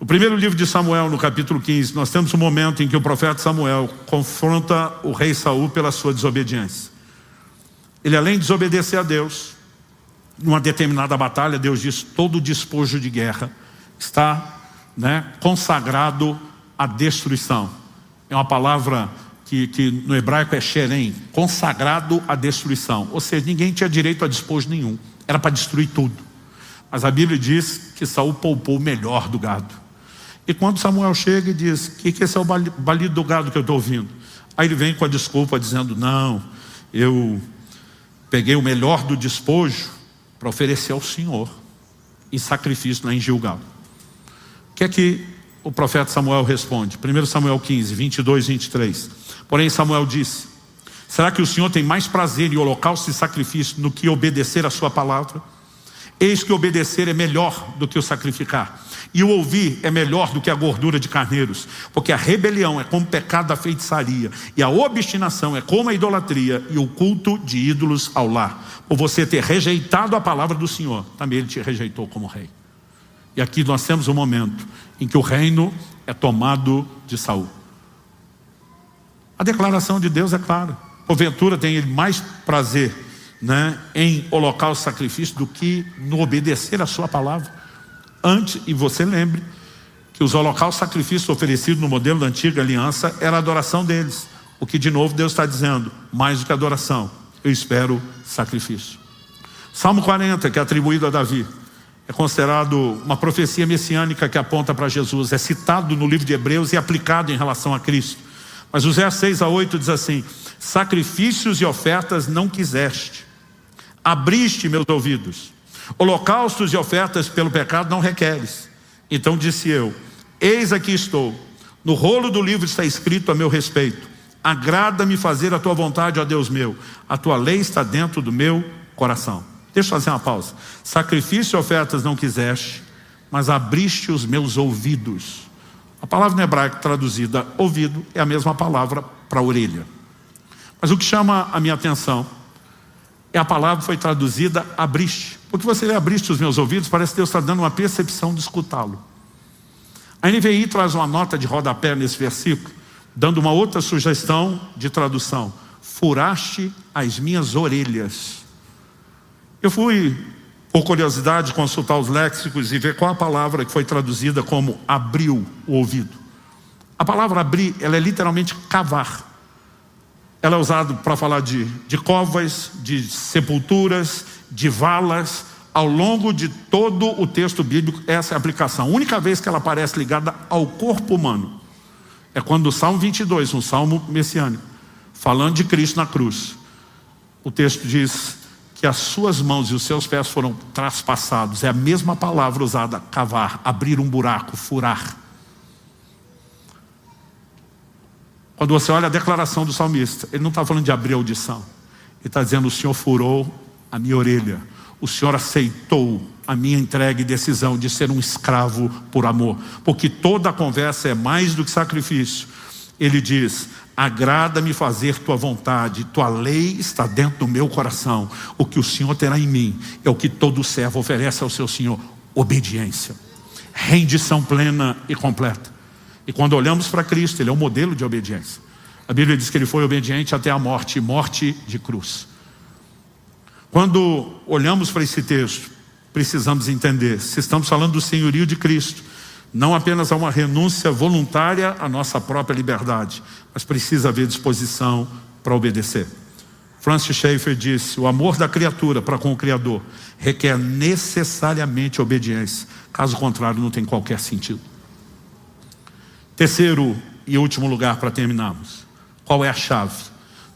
No primeiro livro de Samuel, no capítulo 15, nós temos um momento em que o profeta Samuel confronta o rei Saul pela sua desobediência. Ele, além de desobedecer a Deus, numa determinada batalha, Deus diz: todo despojo de guerra está, consagrado à destruição. É uma palavra que no hebraico é xerém, consagrado à destruição. Ou seja, ninguém tinha direito a despojo nenhum, era para destruir tudo. Mas a Bíblia diz que Saul poupou o melhor do gado. E quando Samuel chega e diz: que esse é o balido do gado que eu estou ouvindo? Aí ele vem com a desculpa dizendo: não, eu peguei o melhor do despojo para oferecer ao Senhor em sacrifício lá em Gilgal. O que é que o profeta Samuel responde? 1 Samuel 15, 22 e 23. Porém Samuel disse: será que o Senhor tem mais prazer em holocausto e sacrifício do que obedecer a sua palavra? Eis que obedecer é melhor do que o sacrificar, e o ouvir é melhor do que a gordura de carneiros, porque a rebelião é como o pecado da feitiçaria, e a obstinação é como a idolatria e o culto de ídolos ao lar. Por você ter rejeitado a palavra do Senhor, também Ele te rejeitou como rei. E aqui nós temos um momento em que o reino é tomado de Saul. A declaração de Deus é clara: porventura tem Ele mais prazer em holocausto e sacrifício do que no obedecer a sua palavra. Antes, e você lembre que os holocaustos e sacrifícios oferecidos no modelo da antiga aliança era a adoração deles. O que de novo Deus está dizendo: mais do que adoração, eu espero sacrifício. Salmo 40, que é atribuído a Davi, é considerado uma profecia messiânica que aponta para Jesus. É citado no livro de Hebreus e aplicado em relação a Cristo. Mas os versos 6 a 8 diz assim: sacrifícios e ofertas não quiseste, abriste meus ouvidos. Holocaustos e ofertas pelo pecado não requeres. Então disse eu: eis aqui estou, no rolo do livro está escrito a meu respeito. Agrada-me fazer a tua vontade, ó Deus meu. A tua lei está dentro do meu coração. Deixa eu fazer uma pausa. Sacrifício e ofertas não quiseste, mas abriste os meus ouvidos. A palavra no hebraico traduzida ouvido é a mesma palavra para orelha. Mas o que chama a minha atenção é a palavra que foi traduzida abriste. Porque você lê abriste os meus ouvidos, parece que Deus está dando uma percepção de escutá-lo. A NVI traz uma nota de rodapé nesse versículo, dando uma outra sugestão de tradução: furaste as minhas orelhas. Eu fui, por curiosidade, consultar os léxicos e ver qual a palavra que foi traduzida como abriu o ouvido. A palavra abrir, ela é literalmente cavar. Ela é usada para falar de covas, de sepulturas, de valas. Ao longo de todo o texto bíblico, essa é a aplicação. A única vez que ela aparece ligada ao corpo humano é quando o Salmo 22, um salmo messiânico, falando de Cristo na cruz, o texto diz que as suas mãos e os seus pés foram traspassados. É a mesma palavra usada: cavar, abrir um buraco, furar. Quando você olha a declaração do salmista, ele não está falando de abrir a audição. Ele está dizendo: o Senhor furou a minha orelha. O Senhor aceitou a minha entrega e decisão de ser um escravo por amor. Porque toda a conversa é mais do que sacrifício. Ele diz: agrada-me fazer tua vontade, tua lei está dentro do meu coração. O que o Senhor terá em mim é o que todo servo oferece ao seu Senhor: obediência, rendição plena e completa. E quando olhamos para Cristo, Ele é um modelo de obediência. A Bíblia diz que Ele foi obediente até a morte, morte de cruz. Quando olhamos para esse texto, precisamos entender se estamos falando do senhorio de Cristo, não apenas há uma renúncia voluntária à nossa própria liberdade, mas precisa haver disposição para obedecer. Francis Schaeffer disse: o amor da criatura para com o Criador requer necessariamente obediência, caso contrário não tem qualquer sentido. Terceiro e último lugar para terminarmos: qual é a chave?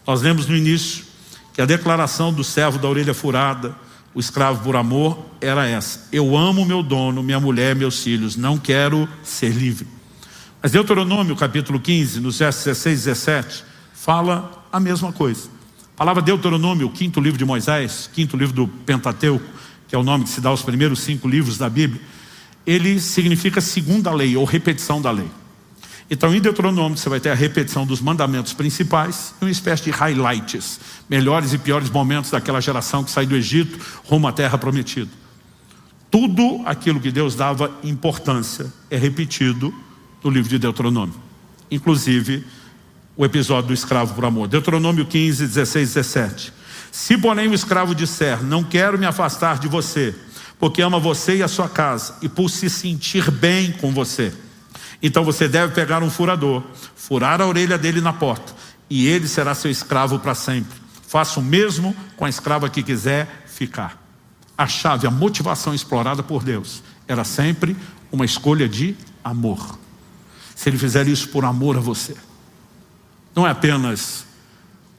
Nós lemos no início que a declaração do servo da orelha furada, o escravo por amor, era essa: eu amo meu dono, minha mulher, meus filhos, não quero ser livre. Mas Deuteronômio capítulo 15, nos versos 16 e 17, fala a mesma coisa. A palavra Deuteronômio, o quinto livro de Moisés, quinto livro do Pentateuco, que é o nome que se dá aos primeiros 5 livros da Bíblia, ele significa segunda lei, ou repetição da lei. Então em Deuteronômio você vai ter a repetição dos mandamentos principais e uma espécie de highlights, melhores e piores momentos daquela geração que sai do Egito rumo à terra prometida. Tudo aquilo que Deus dava importância é repetido no livro de Deuteronômio. Inclusive, o episódio do escravo por amor. Deuteronômio 15, 16, 17. Se porém o escravo disser, não quero me afastar de você, porque ama você e a sua casa, e por se sentir bem com você, então você deve pegar um furador, furar a orelha dele na porta, e ele será seu escravo para sempre. Faça o mesmo com a escrava que quiser ficar. A chave, a motivação explorada por Deus era sempre uma escolha de amor. Se ele fizer isso por amor a você, não é apenas,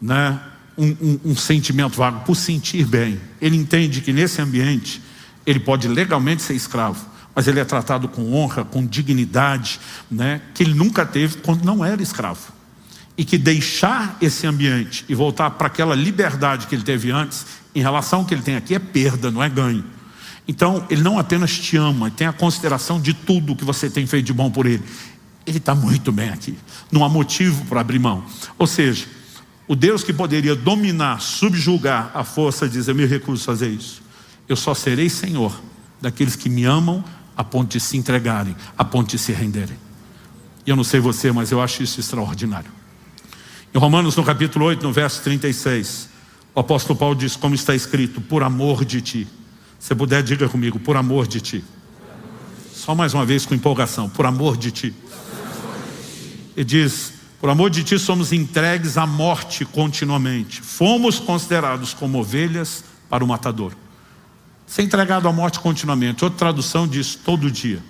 né, um sentimento vago, por sentir bem. Ele entende que nesse ambiente ele pode legalmente ser escravo, mas ele é tratado com honra, com dignidade, né, que ele nunca teve quando não era escravo. E que deixar esse ambiente e voltar para aquela liberdade que ele teve antes, em relação ao que ele tem aqui, é perda, não é ganho. Então, ele não apenas te ama, ele tem a consideração de tudo que você tem feito de bom por ele. Ele está muito bem aqui, não há motivo para abrir mão. Ou seja, o Deus que poderia dominar, subjugar a força, diz, eu me recuso a fazer isso. Eu só serei Senhor daqueles que me amam a ponto de se entregarem, a ponto de se renderem. E eu não sei você, mas eu acho isso extraordinário. Em Romanos, no capítulo 8, no verso 36, o apóstolo Paulo diz, como está escrito, por amor de ti. Se puder, diga comigo, por amor de ti. Só mais uma vez com empolgação, por amor de ti. Ele diz, por amor de ti somos entregues à morte continuamente. Fomos considerados como ovelhas para o matador. Ser entregado à morte continuamente. Outra tradução diz todo dia.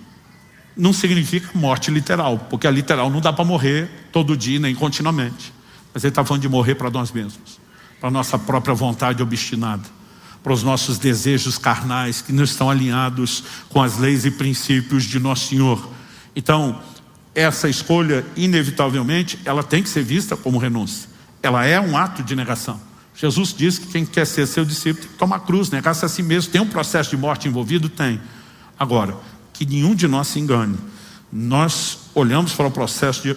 Não significa morte literal, porque a literal não dá para morrer todo dia nem continuamente. Mas ele está falando de morrer para nós mesmos, para a nossa própria vontade obstinada, para os nossos desejos carnais que não estão alinhados com as leis e princípios de nosso Senhor. Então, essa escolha, inevitavelmente, ela tem que ser vista como renúncia. Ela é um ato de negação. Jesus disse que quem quer ser seu discípulo tem que tomar cruz, negar-se a si mesmo. Tem um processo de morte envolvido? Tem. Agora, que nenhum de nós se engane. Nós olhamos para o processo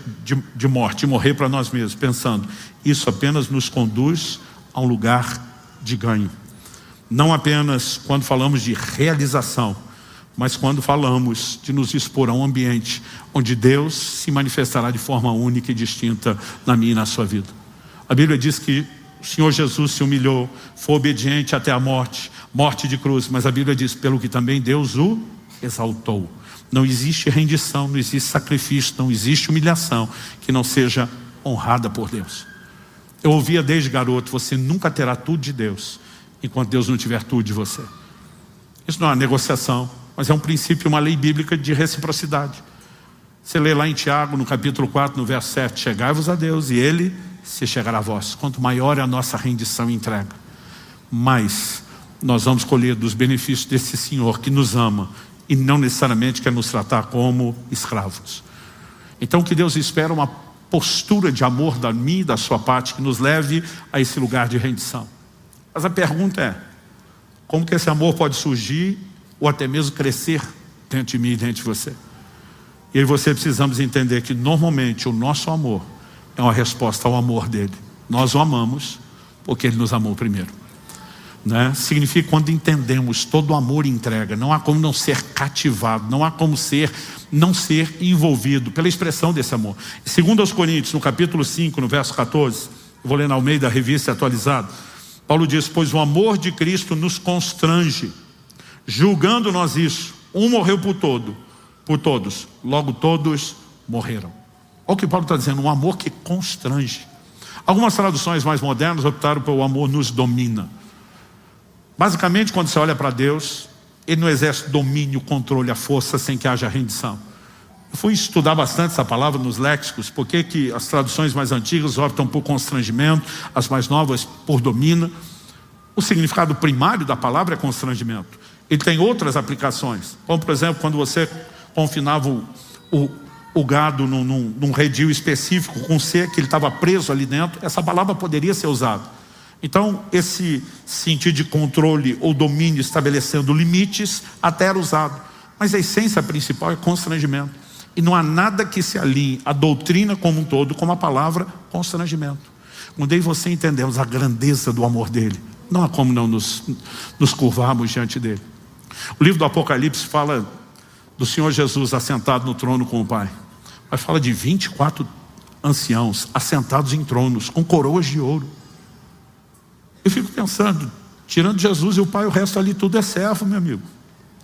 de morte, de morrer para nós mesmos, pensando, isso apenas nos conduz a um lugar de ganho. Não apenas quando falamos de realização, mas quando falamos de nos expor a um ambiente onde Deus se manifestará de forma única e distinta na minha e na sua vida. A Bíblia diz que o Senhor Jesus se humilhou, foi obediente até a morte, morte de cruz, mas a Bíblia diz, pelo que também Deus o exaltou. Não existe rendição, não existe sacrifício, não existe humilhação que não seja honrada por Deus. Eu ouvia desde garoto, você nunca terá tudo de Deus, enquanto Deus não tiver tudo de você. Isso não é uma negociação, mas é um princípio, uma lei bíblica de reciprocidade. Você lê lá em Tiago, no capítulo 4, no verso 7, chegai-vos a Deus e Ele se chegará a vós. Quanto maior é a nossa rendição e entrega, mais nós vamos colher dos benefícios desse Senhor que nos ama e não necessariamente quer nos tratar como escravos. Então o que Deus espera é uma postura de amor da minha e da sua parte que nos leve a esse lugar de rendição. Mas a pergunta é, como que esse amor pode surgir ou até mesmo crescer dentro de mim e dentro de você? E eu e você precisamos entender que normalmente o nosso amor é uma resposta ao amor dele. Nós o amamos porque ele nos amou primeiro, né? Significa quando entendemos todo o amor e entrega, não há como não ser cativado, não há como não ser envolvido pela expressão desse amor. Segundo aos Coríntios, no capítulo 5, no verso 14, eu vou ler na Almeida, Revista Atualizada, Paulo diz, pois o amor de Cristo nos constrange, julgando nós isso, um morreu por todos, logo todos morreram. Olha o que Paulo está dizendo, um amor que constrange. Algumas traduções mais modernas optaram pelo amor nos domina. Basicamente, quando você olha para Deus, Ele não exerce domínio, controle, a força sem que haja rendição. Eu fui estudar bastante essa palavra nos léxicos, porque que as traduções mais antigas optam por constrangimento, as mais novas por domina. O significado primário da palavra é constrangimento. Ele tem outras aplicações, como por exemplo, quando você confinava o gado num redil específico, com cerca, que ele estava preso ali dentro, essa palavra poderia ser usada. Então, esse sentido de controle ou domínio estabelecendo limites até era usado. Mas a essência principal é constrangimento. E não há nada que se alinhe à doutrina como um todo, como a palavra constrangimento. Quando eu e você entendemos a grandeza do amor dele, não há como não nos curvarmos diante dele. O livro do Apocalipse fala do Senhor Jesus assentado no trono com o Pai. Mas fala de 24 anciãos assentados em tronos, com coroas de ouro. Eu fico pensando, tirando Jesus e o Pai, o resto ali tudo é servo, meu amigo.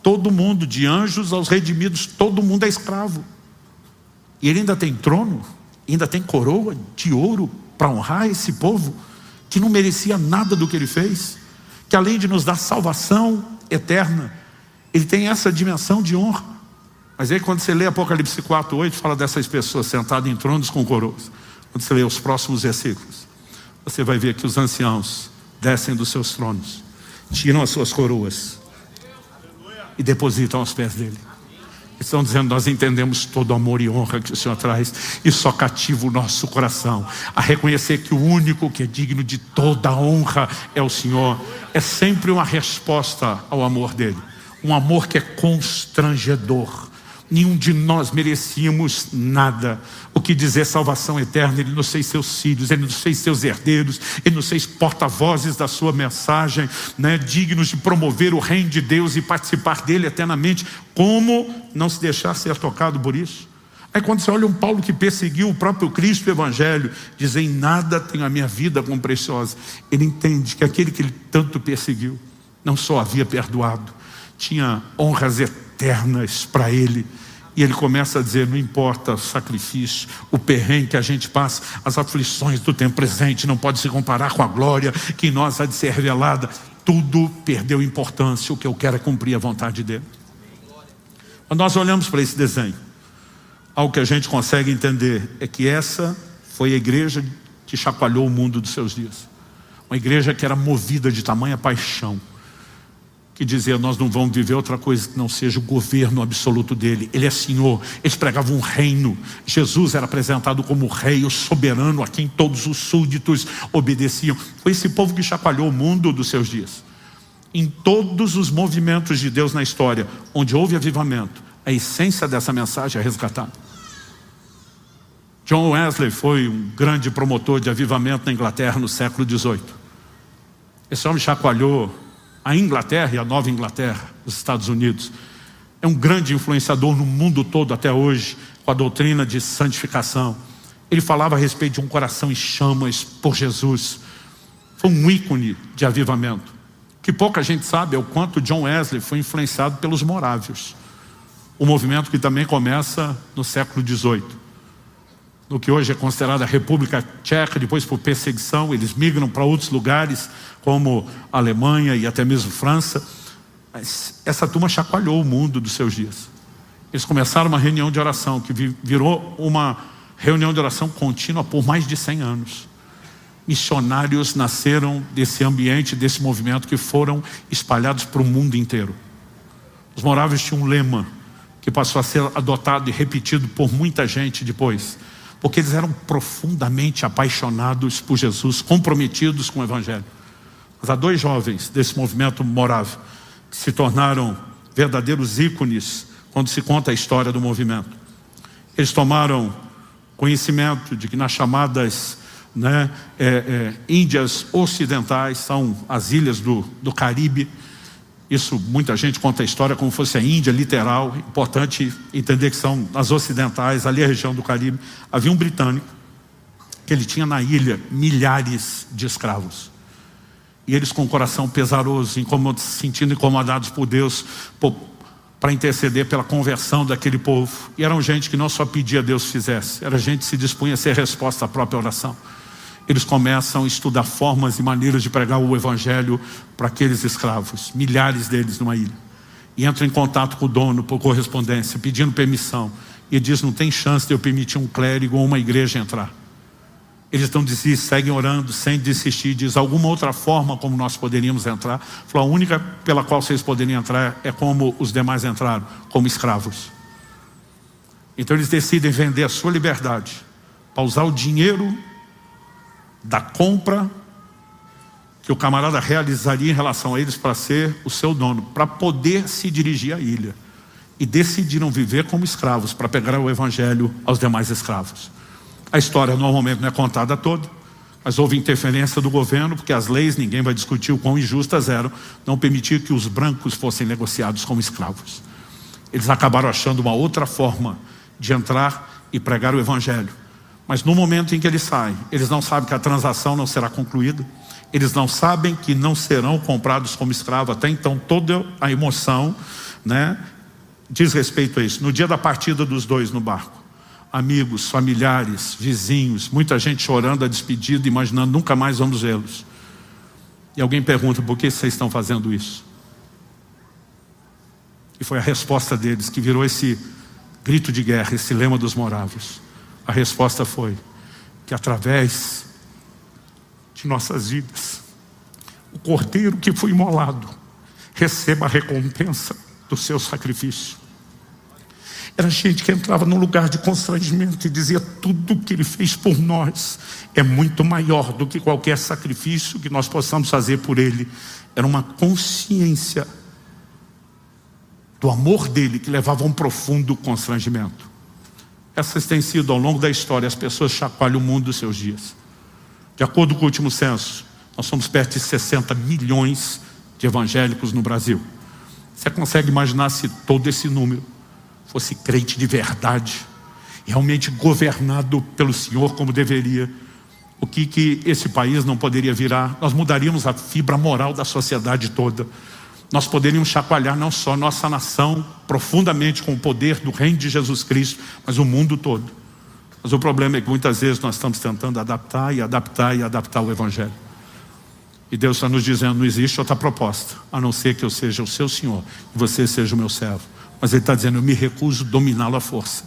Todo mundo, de anjos aos redimidos, todo mundo é escravo. E ele ainda tem trono, ainda tem coroa de ouro para honrar esse povo que não merecia nada do que ele fez, que além de nos dar salvação eterna, ele tem essa dimensão de honra. Mas aí quando você lê Apocalipse 4:8, fala dessas pessoas sentadas em tronos com coroas. Quando você lê os próximos versículos, você vai ver que os anciãos descem dos seus tronos, tiram as suas coroas e depositam aos pés dele. Estão dizendo, nós entendemos todo o amor e honra que o Senhor traz, e só cativa o nosso coração a reconhecer que o único que é digno de toda a honra é o Senhor. É sempre uma resposta ao amor dele, um amor que é constrangedor. Nenhum de nós merecíamos nada. O que dizer salvação eterna? Ele nos fez seus filhos, ele nos fez seus herdeiros, ele nos fez porta-vozes da sua mensagem, né? Dignos de promover o reino de Deus e participar dele eternamente. Como não se deixar ser tocado por isso? Aí quando você olha um Paulo que perseguiu o próprio Cristo e o Evangelho, diz, em nada tenho a minha vida como preciosa. Ele entende que aquele que ele tanto perseguiu não só havia perdoado, tinha honras eternas para ele. E ele começa a dizer, não importa o sacrifício, o perrengue que a gente passa, as aflições do tempo presente não pode se comparar com a glória que em nós há de ser revelada. Tudo perdeu importância, o que eu quero é cumprir a vontade dele. Quando nós olhamos para esse desenho, algo que a gente consegue entender é que essa foi a igreja que chacoalhou o mundo dos seus dias. Uma igreja que era movida de tamanha paixão, que dizia, nós não vamos viver outra coisa que não seja o governo absoluto dele. Ele é Senhor. Eles pregavam um reino. Jesus era apresentado como o rei, o soberano, a quem todos os súditos obedeciam. Foi esse povo que chacoalhou o mundo dos seus dias. Em todos os movimentos de Deus na história, onde houve avivamento, a essência dessa mensagem é resgatada. John Wesley foi um grande promotor de avivamento na Inglaterra no século XVIII. Esse homem chacoalhou a Inglaterra e a Nova Inglaterra, os Estados Unidos. É um grande influenciador no mundo todo até hoje, com a doutrina de santificação. Ele falava a respeito de um coração em chamas por Jesus. Foi um ícone de avivamento. O que pouca gente sabe é o quanto John Wesley foi influenciado pelos morávios. Um movimento que também começa no século XVIII. No que hoje é considerada a República Tcheca, depois por perseguição, eles migram para outros lugares, como a Alemanha e até mesmo França. Mas essa turma chacoalhou o mundo dos seus dias. Eles começaram uma reunião de oração, que virou uma reunião de oração contínua por mais de 100 anos. Missionários nasceram desse ambiente, desse movimento, que foram espalhados para o mundo inteiro. Os moráveis tinham um lema, que passou a ser adotado e repetido por muita gente depois, porque eles eram profundamente apaixonados por Jesus, comprometidos com o Evangelho. Mas há dois jovens desse movimento morável que se tornaram verdadeiros ícones quando se conta a história do movimento. Eles tomaram conhecimento de que nas chamadas Índias Ocidentais, são as ilhas do Caribe. Isso, muita gente conta a história como fosse a Índia literal. Importante entender que são as ocidentais, ali a região do Caribe. Havia um britânico que ele tinha na ilha milhares de escravos. E eles, com o coração pesaroso, se sentindo incomodados por Deus, para interceder pela conversão daquele povo. E eram gente que não só pedia a Deus que fizesse, era gente que se dispunha a ser resposta à própria oração. Eles começam a estudar formas e maneiras de pregar o Evangelho para aqueles escravos, milhares deles numa ilha. E entram em contato com o dono por correspondência, pedindo permissão. E diz, não tem chance de eu permitir um clérigo ou uma igreja entrar. Eles não desistem, seguem orando sem desistir. Diz, alguma outra forma como nós poderíamos entrar? Falou, a única pela qual vocês poderiam entrar é como os demais entraram, como escravos. Então eles decidem vender a sua liberdade para usar o dinheiro da compra que o camarada realizaria em relação a eles para ser o seu dono, para poder se dirigir à ilha. E decidiram viver como escravos para pegar o Evangelho aos demais escravos. A história normalmente não é contada toda. Mas houve interferência do governo, porque as leis, ninguém vai discutir o quão injustas eram, não permitir que os brancos fossem negociados como escravos. Eles acabaram achando uma outra forma de entrar e pregar o evangelho. Mas no momento em que eles saem, eles não sabem que a transação não será concluída. Eles não sabem que não serão comprados como escravos. Até então toda a emoção, né, diz respeito a isso. No dia da partida dos dois no barco, amigos, familiares, vizinhos, muita gente chorando a despedida, imaginando nunca mais vamos vê-los. E alguém pergunta: por que vocês estão fazendo isso? E foi a resposta deles que virou esse grito de guerra, esse lema dos morávios. A resposta foi que através de nossas vidas, o cordeiro que foi imolado receba a recompensa do seu sacrifício. Era gente que entrava num lugar de constrangimento e dizia: tudo que ele fez por nós é muito maior do que qualquer sacrifício que nós possamos fazer por ele. Era uma consciência do amor dele que levava a um profundo constrangimento. Essas têm sido, ao longo da história, as pessoas chacoalham o mundo dos seus dias. De acordo com o último censo, nós somos perto de 60 milhões de evangélicos no Brasil. Você consegue imaginar se todo esse número fosse crente de verdade, realmente governado pelo Senhor como deveria? O que esse país não poderia virar? Nós mudaríamos a fibra moral da sociedade toda. Nós poderíamos chacoalhar não só nossa nação profundamente com o poder do reino de Jesus Cristo, mas o mundo todo. Mas o problema é que muitas vezes nós estamos tentando adaptar o evangelho. E Deus está nos dizendo: não existe outra proposta, a não ser que eu seja o seu Senhor e você seja o meu servo. Mas Ele está dizendo: eu me recuso a dominá-lo à força.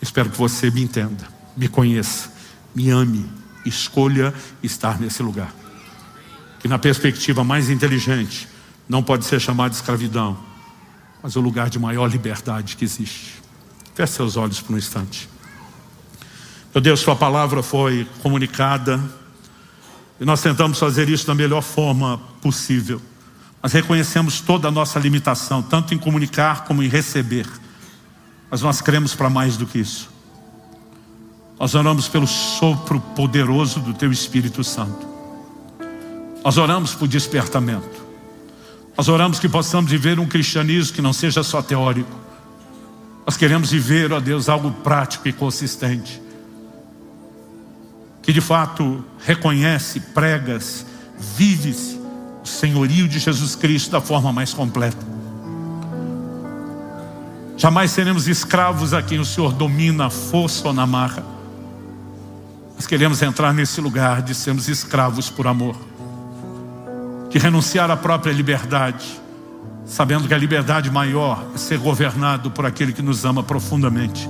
Espero que você me entenda, me conheça, me ame, escolha estar nesse lugar. Que na perspectiva mais inteligente, não pode ser chamado de escravidão, mas o lugar de maior liberdade que existe. Feche seus olhos por um instante. Meu Deus, sua palavra foi comunicada e nós tentamos fazer isso da melhor forma possível. Mas reconhecemos toda a nossa limitação, tanto em comunicar como em receber. Mas nós cremos para mais do que isso. Nós oramos pelo sopro poderoso do Teu Espírito Santo. Nós oramos por despertamento. Nós oramos que possamos viver um cristianismo que não seja só teórico. Nós queremos viver, ó Deus, algo prático e consistente. Que de fato reconhece, pregas, vive-se o senhorio de Jesus Cristo da forma mais completa. Jamais seremos escravos a quem o Senhor domina, a força ou na marra. Nós queremos entrar nesse lugar de sermos escravos por amor. De renunciar à própria liberdade, sabendo que a liberdade maior é ser governado por aquele que nos ama profundamente.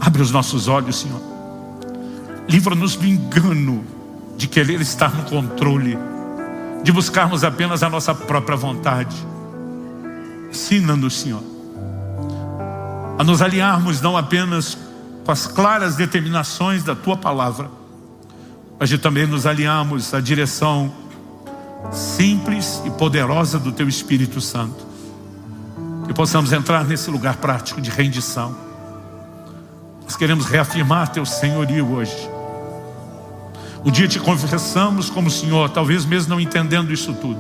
Abre os nossos olhos, Senhor. Livra-nos do engano de querer estar no controle, de buscarmos apenas a nossa própria vontade. Ensina-nos, Senhor, a nos aliarmos não apenas com as claras determinações da Tua palavra, mas de também nos aliarmos à direção simples e poderosa do Teu Espírito Santo. Que possamos entrar nesse lugar prático de rendição. Nós queremos reafirmar Teu senhorio hoje. Um dia te confessamos como Senhor, talvez mesmo não entendendo isso tudo.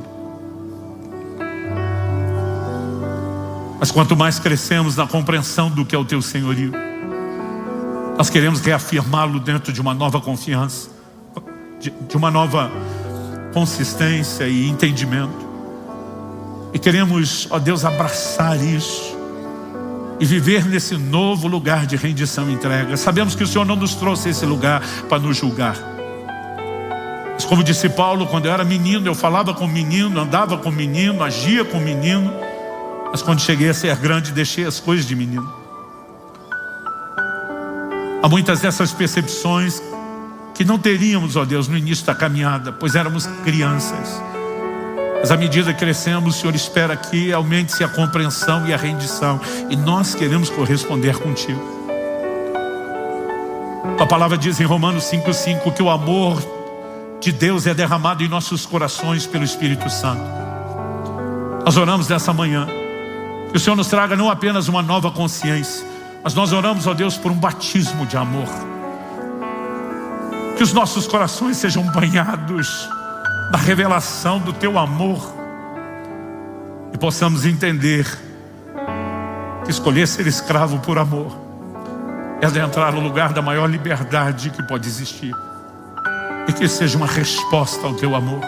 Mas quanto mais crescemos na compreensão do que é o Teu senhorio, nós queremos reafirmá-lo dentro de uma nova confiança, de uma nova consistência e entendimento. E queremos, ó Deus, abraçar isso e viver nesse novo lugar de rendição e entrega. Sabemos que o Senhor não nos trouxe esse lugar para nos julgar. Mas como disse Paulo, quando eu era menino, eu falava com o menino, andava com o menino, agia com o menino. Mas quando cheguei a ser grande, deixei as coisas de menino. Há muitas dessas percepções que não teríamos, ó Deus, no início da caminhada, pois éramos crianças. Mas à medida que crescemos, o Senhor espera que aumente-se a compreensão e a rendição. E nós queremos corresponder contigo. A palavra diz em Romanos 5,5 que o amor de Deus é derramado em nossos corações pelo Espírito Santo. Nós oramos nessa manhã que o Senhor nos traga não apenas uma nova consciência, mas nós oramos, ó Deus, por um batismo de amor. Que os nossos corações sejam banhados na revelação do teu amor e possamos entender que escolher ser escravo por amor é adentrar no lugar da maior liberdade que pode existir, e que seja uma resposta ao teu amor.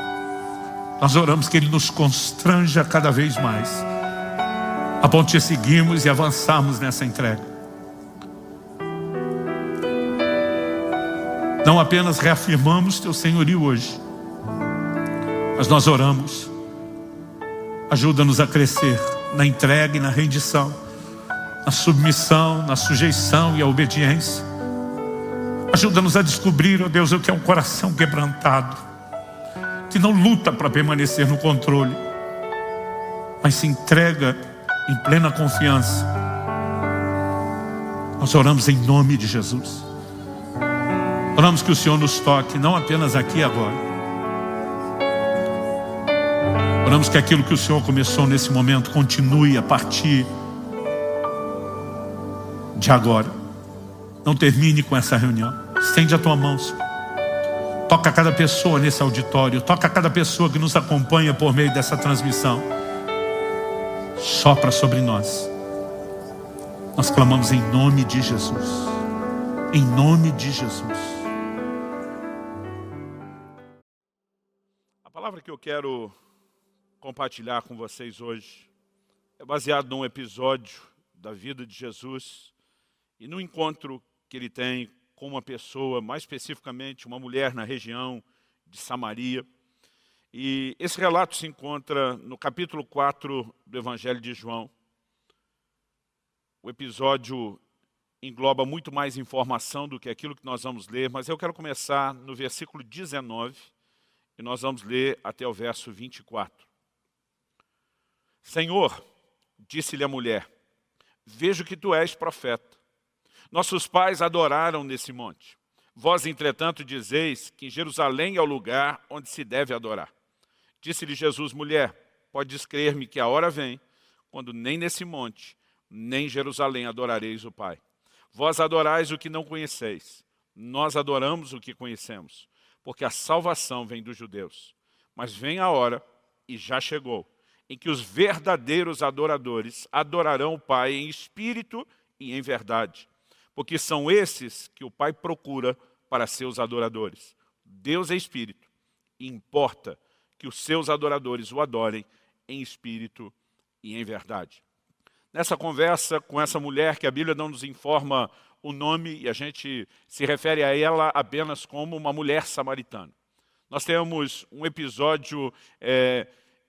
Nós oramos que Ele nos constranja cada vez mais, a ponto de seguirmos e avançarmos nessa entrega. Não apenas reafirmamos teu senhorio hoje, mas nós oramos, ajuda-nos a crescer na entrega e na rendição, na submissão, na sujeição e a obediência. Ajuda-nos a descobrir, ó Deus, o que é um coração quebrantado, que não luta para permanecer no controle, mas se entrega em plena confiança. Nós oramos em nome de Jesus. Oramos que o Senhor nos toque, não apenas aqui e agora. Oramos que aquilo que o Senhor começou nesse momento continue a partir de agora. Não termine com essa reunião. Estende a tua mão, Senhor. Toca cada pessoa nesse auditório. Toca cada pessoa que nos acompanha por meio dessa transmissão. Sopra sobre nós. Nós clamamos em nome de Jesus. Em nome de Jesus. A palavra que eu quero compartilhar com vocês hoje é baseado num episódio da vida de Jesus e no encontro que Ele tem com uma pessoa, mais especificamente uma mulher na região de Samaria. E esse relato se encontra no capítulo 4 do Evangelho de João. O episódio engloba muito mais informação do que aquilo que nós vamos ler, mas eu quero começar no versículo 19 e nós vamos ler até o verso 24. Senhor, disse-lhe a mulher, vejo que tu és profeta. Nossos pais adoraram nesse monte. Vós, entretanto, dizeis que em Jerusalém é o lugar onde se deve adorar. Disse-lhe Jesus, mulher, podes crer-me que a hora vem, quando nem nesse monte, nem em Jerusalém adorareis o Pai. Vós adorais o que não conheceis. Nós adoramos o que conhecemos, porque a salvação vem dos judeus. Mas vem a hora, e já chegou, em que os verdadeiros adoradores adorarão o Pai em espírito e em verdade. Porque são esses que o Pai procura para seus adoradores. Deus é espírito, e importa que os seus adoradores o adorem em espírito e em verdade. Nessa conversa com essa mulher, que a Bíblia não nos informa o nome, e a gente se refere a ela apenas como uma mulher samaritana. Nós temos um episódio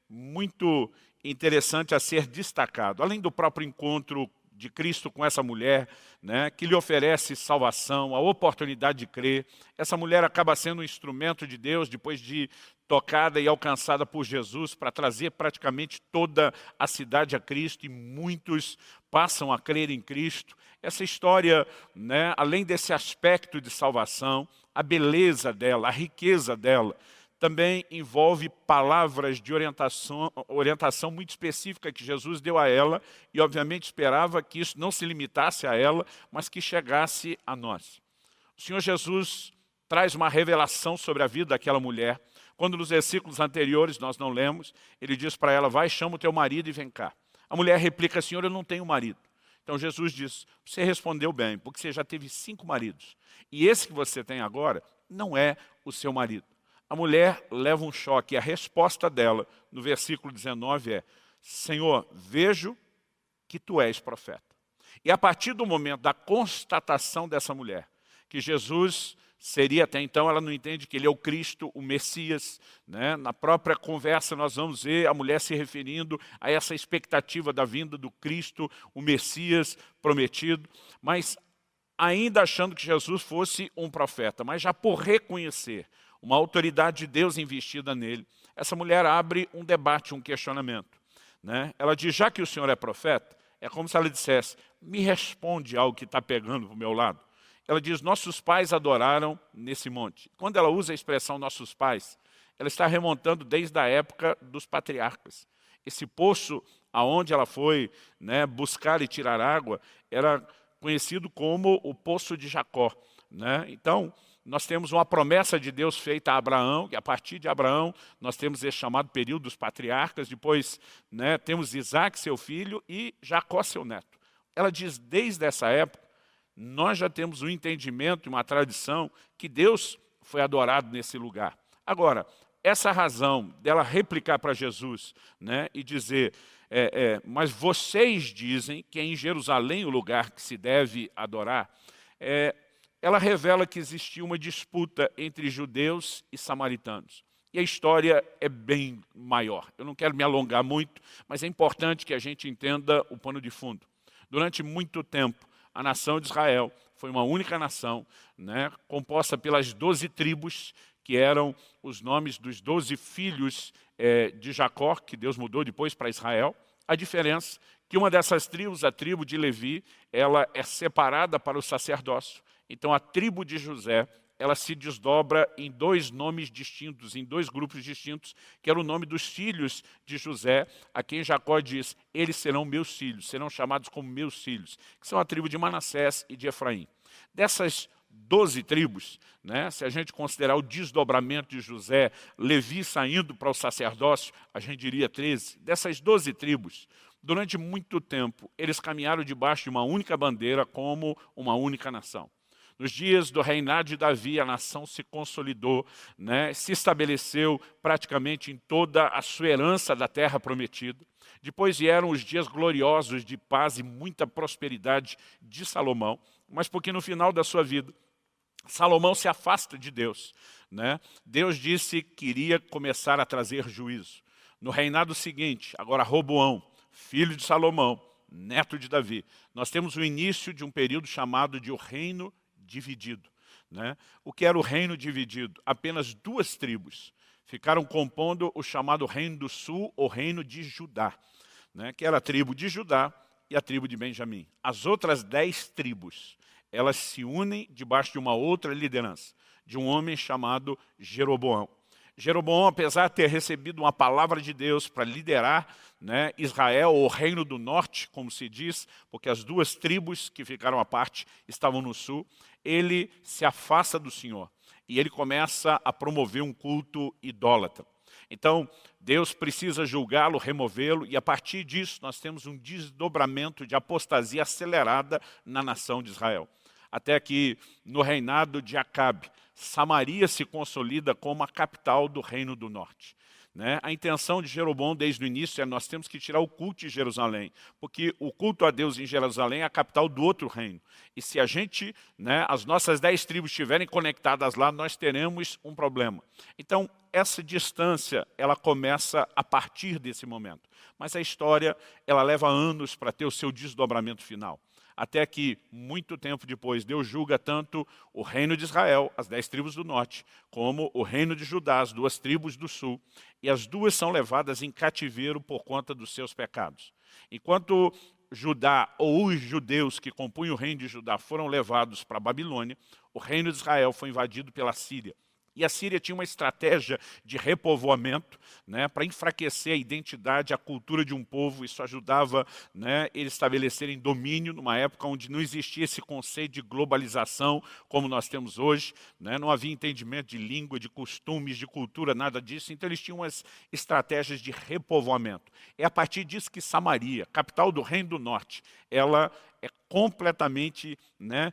muito interessante a ser destacado. Além do próprio encontro de Cristo com essa mulher, né, que lhe oferece salvação, a oportunidade de crer. Essa mulher acaba sendo um instrumento de Deus, depois de tocada e alcançada por Jesus, para trazer praticamente toda a cidade a Cristo, e muitos passam a crer em Cristo. Essa história, né, além desse aspecto de salvação, a beleza dela, a riqueza dela, também envolve palavras de orientação muito específica que Jesus deu a ela, e obviamente esperava que isso não se limitasse a ela, mas que chegasse a nós. O Senhor Jesus traz uma revelação sobre a vida daquela mulher, quando nos versículos anteriores nós não lemos, ele diz para ela, vai, chama o teu marido e vem cá. A mulher replica, Senhor, eu não tenho marido. Então Jesus diz, você respondeu bem, porque você já teve 5 maridos, e esse que você tem agora não é o seu marido. A mulher leva um choque, e a resposta dela, no versículo 19 é, Senhor, vejo que tu és profeta. E a partir do momento da constatação dessa mulher, que Jesus seria até então, ela não entende que ele é o Cristo, o Messias, né? Na própria conversa nós vamos ver a mulher se referindo a essa expectativa da vinda do Cristo, o Messias prometido, mas ainda achando que Jesus fosse um profeta, mas já por reconhecer uma autoridade de Deus investida nele, essa mulher abre um debate, um questionamento, né? Ela diz, já que o Senhor é profeta, é como se ela dissesse, me responde algo que está pegando para o meu lado. Ela diz, nossos pais adoraram nesse monte. Quando ela usa a expressão nossos pais, ela está remontando desde a época dos patriarcas. Esse poço aonde ela foi, né, buscar e tirar água, era conhecido como o poço de Jacó, né? Então, nós temos uma promessa de Deus feita a Abraão, e a partir de Abraão nós temos esse chamado período dos patriarcas, depois, né, temos Isaac, seu filho, e Jacó, seu neto. Ela diz, desde essa época, nós já temos um entendimento e uma tradição que Deus foi adorado nesse lugar. Agora, essa razão dela replicar para Jesus, né, e dizer, mas vocês dizem que é em Jerusalém o lugar que se deve adorar, ela revela que existia uma disputa entre judeus e samaritanos. E a história é bem maior. Eu não quero me alongar muito, mas é importante que a gente entenda o pano de fundo. Durante muito tempo, a nação de Israel foi uma única nação, né, composta pelas 12 tribos, que eram os nomes dos 12 filhos de Jacó, que Deus mudou depois para Israel. A diferença é que uma dessas tribos, a tribo de Levi, ela é separada para o sacerdócio. Então a tribo de José, ela se desdobra em 2 nomes distintos, em 2 grupos distintos, que era o nome dos filhos de José, a quem Jacó diz, eles serão meus filhos, serão chamados como meus filhos, que são a tribo de Manassés e de Efraim. Dessas 12 tribos, né, se a gente considerar o desdobramento de José, Levi saindo para o sacerdócio, a gente diria 13. Dessas 12 tribos, durante muito tempo, eles caminharam debaixo de uma única bandeira como uma única nação. Nos dias do reinado de Davi, a nação se consolidou, né, se estabeleceu praticamente em toda a sua herança da terra prometida. Depois vieram os dias gloriosos de paz e muita prosperidade de Salomão, mas porque no final da sua vida, Salomão se afasta de Deus, né? Deus disse que iria começar a trazer juízo. No reinado seguinte, agora Roboão, filho de Salomão, neto de Davi, nós temos o início de um período chamado de o reino dividido, né? O que era o reino dividido? Apenas 2 tribos ficaram compondo o chamado reino do sul, ou reino de Judá, né? Que era a tribo de Judá e a tribo de Benjamim. As outras 10 tribos, elas se unem debaixo de uma outra liderança, de um homem chamado Jeroboão. Jeroboão, apesar de ter recebido uma palavra de Deus para liderar, né, Israel, ou reino do norte, como se diz, porque as 2 tribos que ficaram à parte estavam no sul, ele se afasta do Senhor e ele começa a promover um culto idólatra. Então, Deus precisa julgá-lo, removê-lo, e a partir disso nós temos um desdobramento de apostasia acelerada na nação de Israel. Até que, no reinado de Acabe, Samaria se consolida como a capital do reino do norte, né? A intenção de Jeroboão desde o início é nós temos que tirar o culto de Jerusalém, porque o culto a Deus em Jerusalém é a capital do outro reino. E se a gente, né, as nossas 10 tribos estiverem conectadas lá, nós teremos um problema. Então, essa distância, ela começa a partir desse momento. Mas a história, ela leva anos para ter o seu desdobramento final. Até que, muito tempo depois, Deus julga tanto o reino de Israel, as 10 tribos do norte, como o reino de Judá, as 2 tribos do sul, e as 2 são levadas em cativeiro por conta dos seus pecados. Enquanto Judá, ou os judeus que compunham o reino de Judá, foram levados para a Babilônia, o reino de Israel foi invadido pela Síria. E a Síria tinha uma estratégia de repovoamento, né, para enfraquecer a identidade, a cultura de um povo. Isso ajudava, né, eles estabelecerem domínio numa época onde não existia esse conceito de globalização como nós temos hoje, né, não havia entendimento de língua, de costumes, de cultura, nada disso. Então eles tinham umas estratégias de repovoamento. É a partir disso que Samaria, capital do Reino do Norte, ela é completamente, né,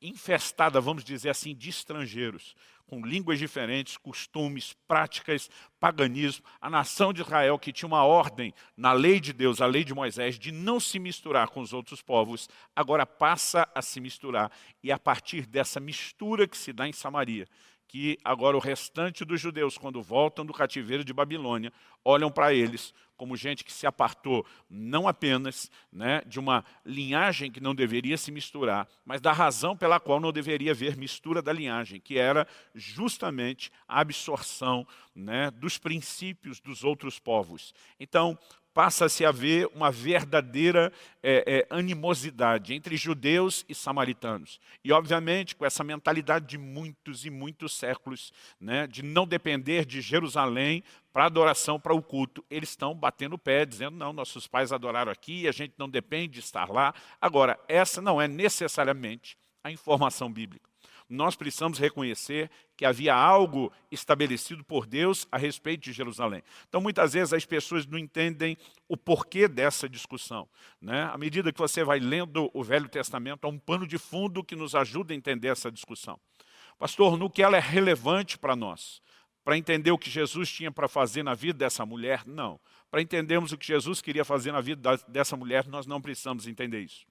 infestada, vamos dizer assim, de estrangeiros, com línguas diferentes, costumes, práticas, paganismo. A nação de Israel, que tinha uma ordem na lei de Deus, a lei de Moisés, de não se misturar com os outros povos, agora passa a se misturar. E a partir dessa mistura que se dá em Samaria, que agora o restante dos judeus, quando voltam do cativeiro de Babilônia, olham para eles como gente que se apartou não apenas, né, de uma linhagem que não deveria se misturar, mas da razão pela qual não deveria haver mistura da linhagem, que era justamente a absorção, né, dos princípios dos outros povos. Então, passa-se a haver uma verdadeira animosidade entre judeus e samaritanos. E, obviamente, com essa mentalidade de muitos e muitos séculos, né, de não depender de Jerusalém para adoração, para o culto, eles estão batendo o pé, dizendo, não, nossos pais adoraram aqui, a gente não depende de estar lá. Agora, essa não é necessariamente a informação bíblica. nós precisamos reconhecer que havia algo estabelecido por Deus a respeito de Jerusalém. Então, muitas vezes, as pessoas não entendem o porquê dessa discussão, né? À medida que você vai lendo o Velho Testamento, há um pano de fundo que nos ajuda a entender essa discussão. Pastor, no que ela é relevante para nós? Para entender o que Jesus tinha para fazer na vida dessa mulher? Não. Para entendermos o que Jesus queria fazer na vida dessa mulher, nós não precisamos entender isso.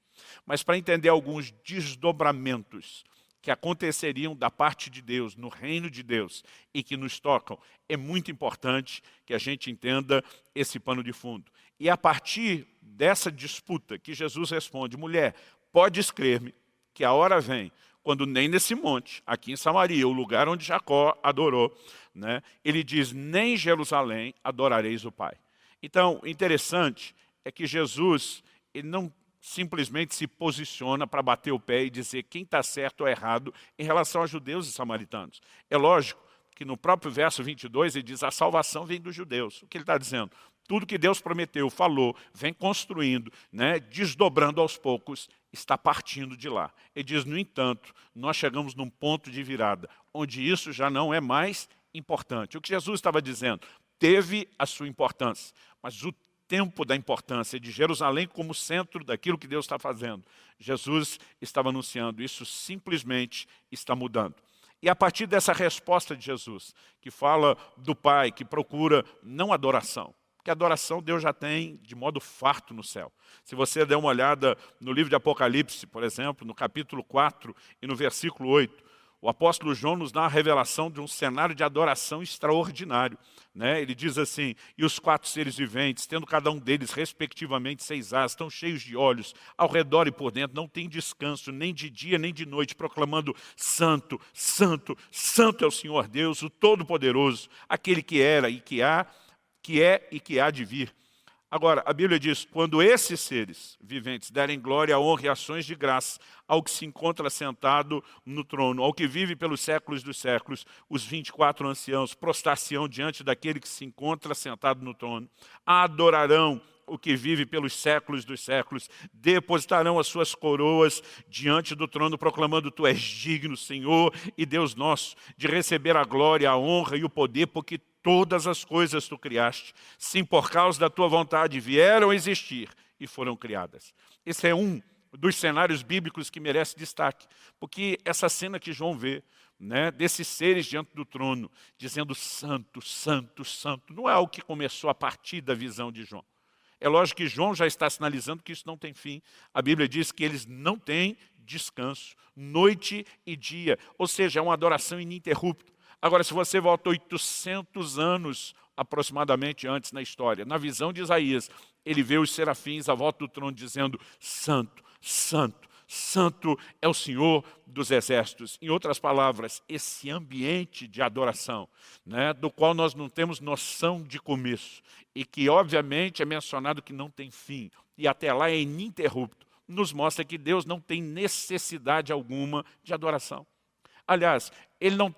Mas para entender alguns desdobramentos que aconteceriam da parte de Deus, no reino de Deus, e que nos tocam, é muito importante que a gente entenda esse pano de fundo. E a partir dessa disputa que Jesus responde, mulher, podes crer-me que a hora vem, quando nem nesse monte, aqui em Samaria, o lugar onde Jacó adorou, né, ele diz, nem em Jerusalém adorareis o Pai. Então, o interessante é que Jesus, ele não simplesmente se posiciona para bater o pé e dizer quem está certo ou errado em relação a judeus e samaritanos. É lógico que no próprio verso 22 ele diz, a salvação vem dos judeus. O que ele está dizendo? Tudo que Deus prometeu, falou, vem construindo, né, desdobrando aos poucos, está partindo de lá. Ele diz, no entanto, nós chegamos num ponto de virada, onde isso já não é mais importante. O que Jesus estava dizendo? Teve a sua importância, mas o tempo da importância de Jerusalém como centro daquilo que Deus está fazendo, Jesus estava anunciando, isso simplesmente está mudando. E a partir dessa resposta de Jesus, que fala do Pai, que procura não adoração, porque adoração Deus já tem de modo farto no céu. Se você der uma olhada no livro de Apocalipse, por exemplo, no capítulo 4 e no versículo 8, o apóstolo João nos dá a revelação de um cenário de adoração extraordinário, né? Ele diz assim, e os 4 seres viventes, tendo cada um deles respectivamente 6 asas, estão cheios de olhos, ao redor e por dentro, não tem descanso, nem de dia nem de noite, proclamando, santo, santo, santo é o Senhor Deus, o Todo-Poderoso, aquele que era e que há, que é e que há de vir. Agora, a Bíblia diz, quando esses seres viventes derem glória, honra e ações de graça ao que se encontra sentado no trono, ao que vive pelos séculos dos séculos, os 24 anciãos prostrar-se-ão diante daquele que se encontra sentado no trono, adorarão o que vive pelos séculos dos séculos, depositarão as suas coroas diante do trono, proclamando, tu és digno, Senhor e Deus nosso, de receber a glória, a honra e o poder, porque todas as coisas tu criaste, sim, por causa da tua vontade, vieram a existir e foram criadas. Esse é um dos cenários bíblicos que merece destaque, porque essa cena que João vê, né, desses seres diante do trono, dizendo santo, santo, santo, não é algo que começou a partir da visão de João. É lógico que João já está sinalizando que isso não tem fim. A Bíblia diz que eles não têm descanso, noite e dia, ou seja, é uma adoração ininterrupta. Agora, se você volta 800 anos aproximadamente antes na história, na visão de Isaías, ele vê os serafins à volta do trono dizendo, santo, santo, santo é o Senhor dos exércitos. Em outras palavras, esse ambiente de adoração, né, do qual nós não temos noção de começo, e que obviamente é mencionado que não tem fim, e até lá é ininterrupto, nos mostra que Deus não tem necessidade alguma de adoração. Aliás, ele não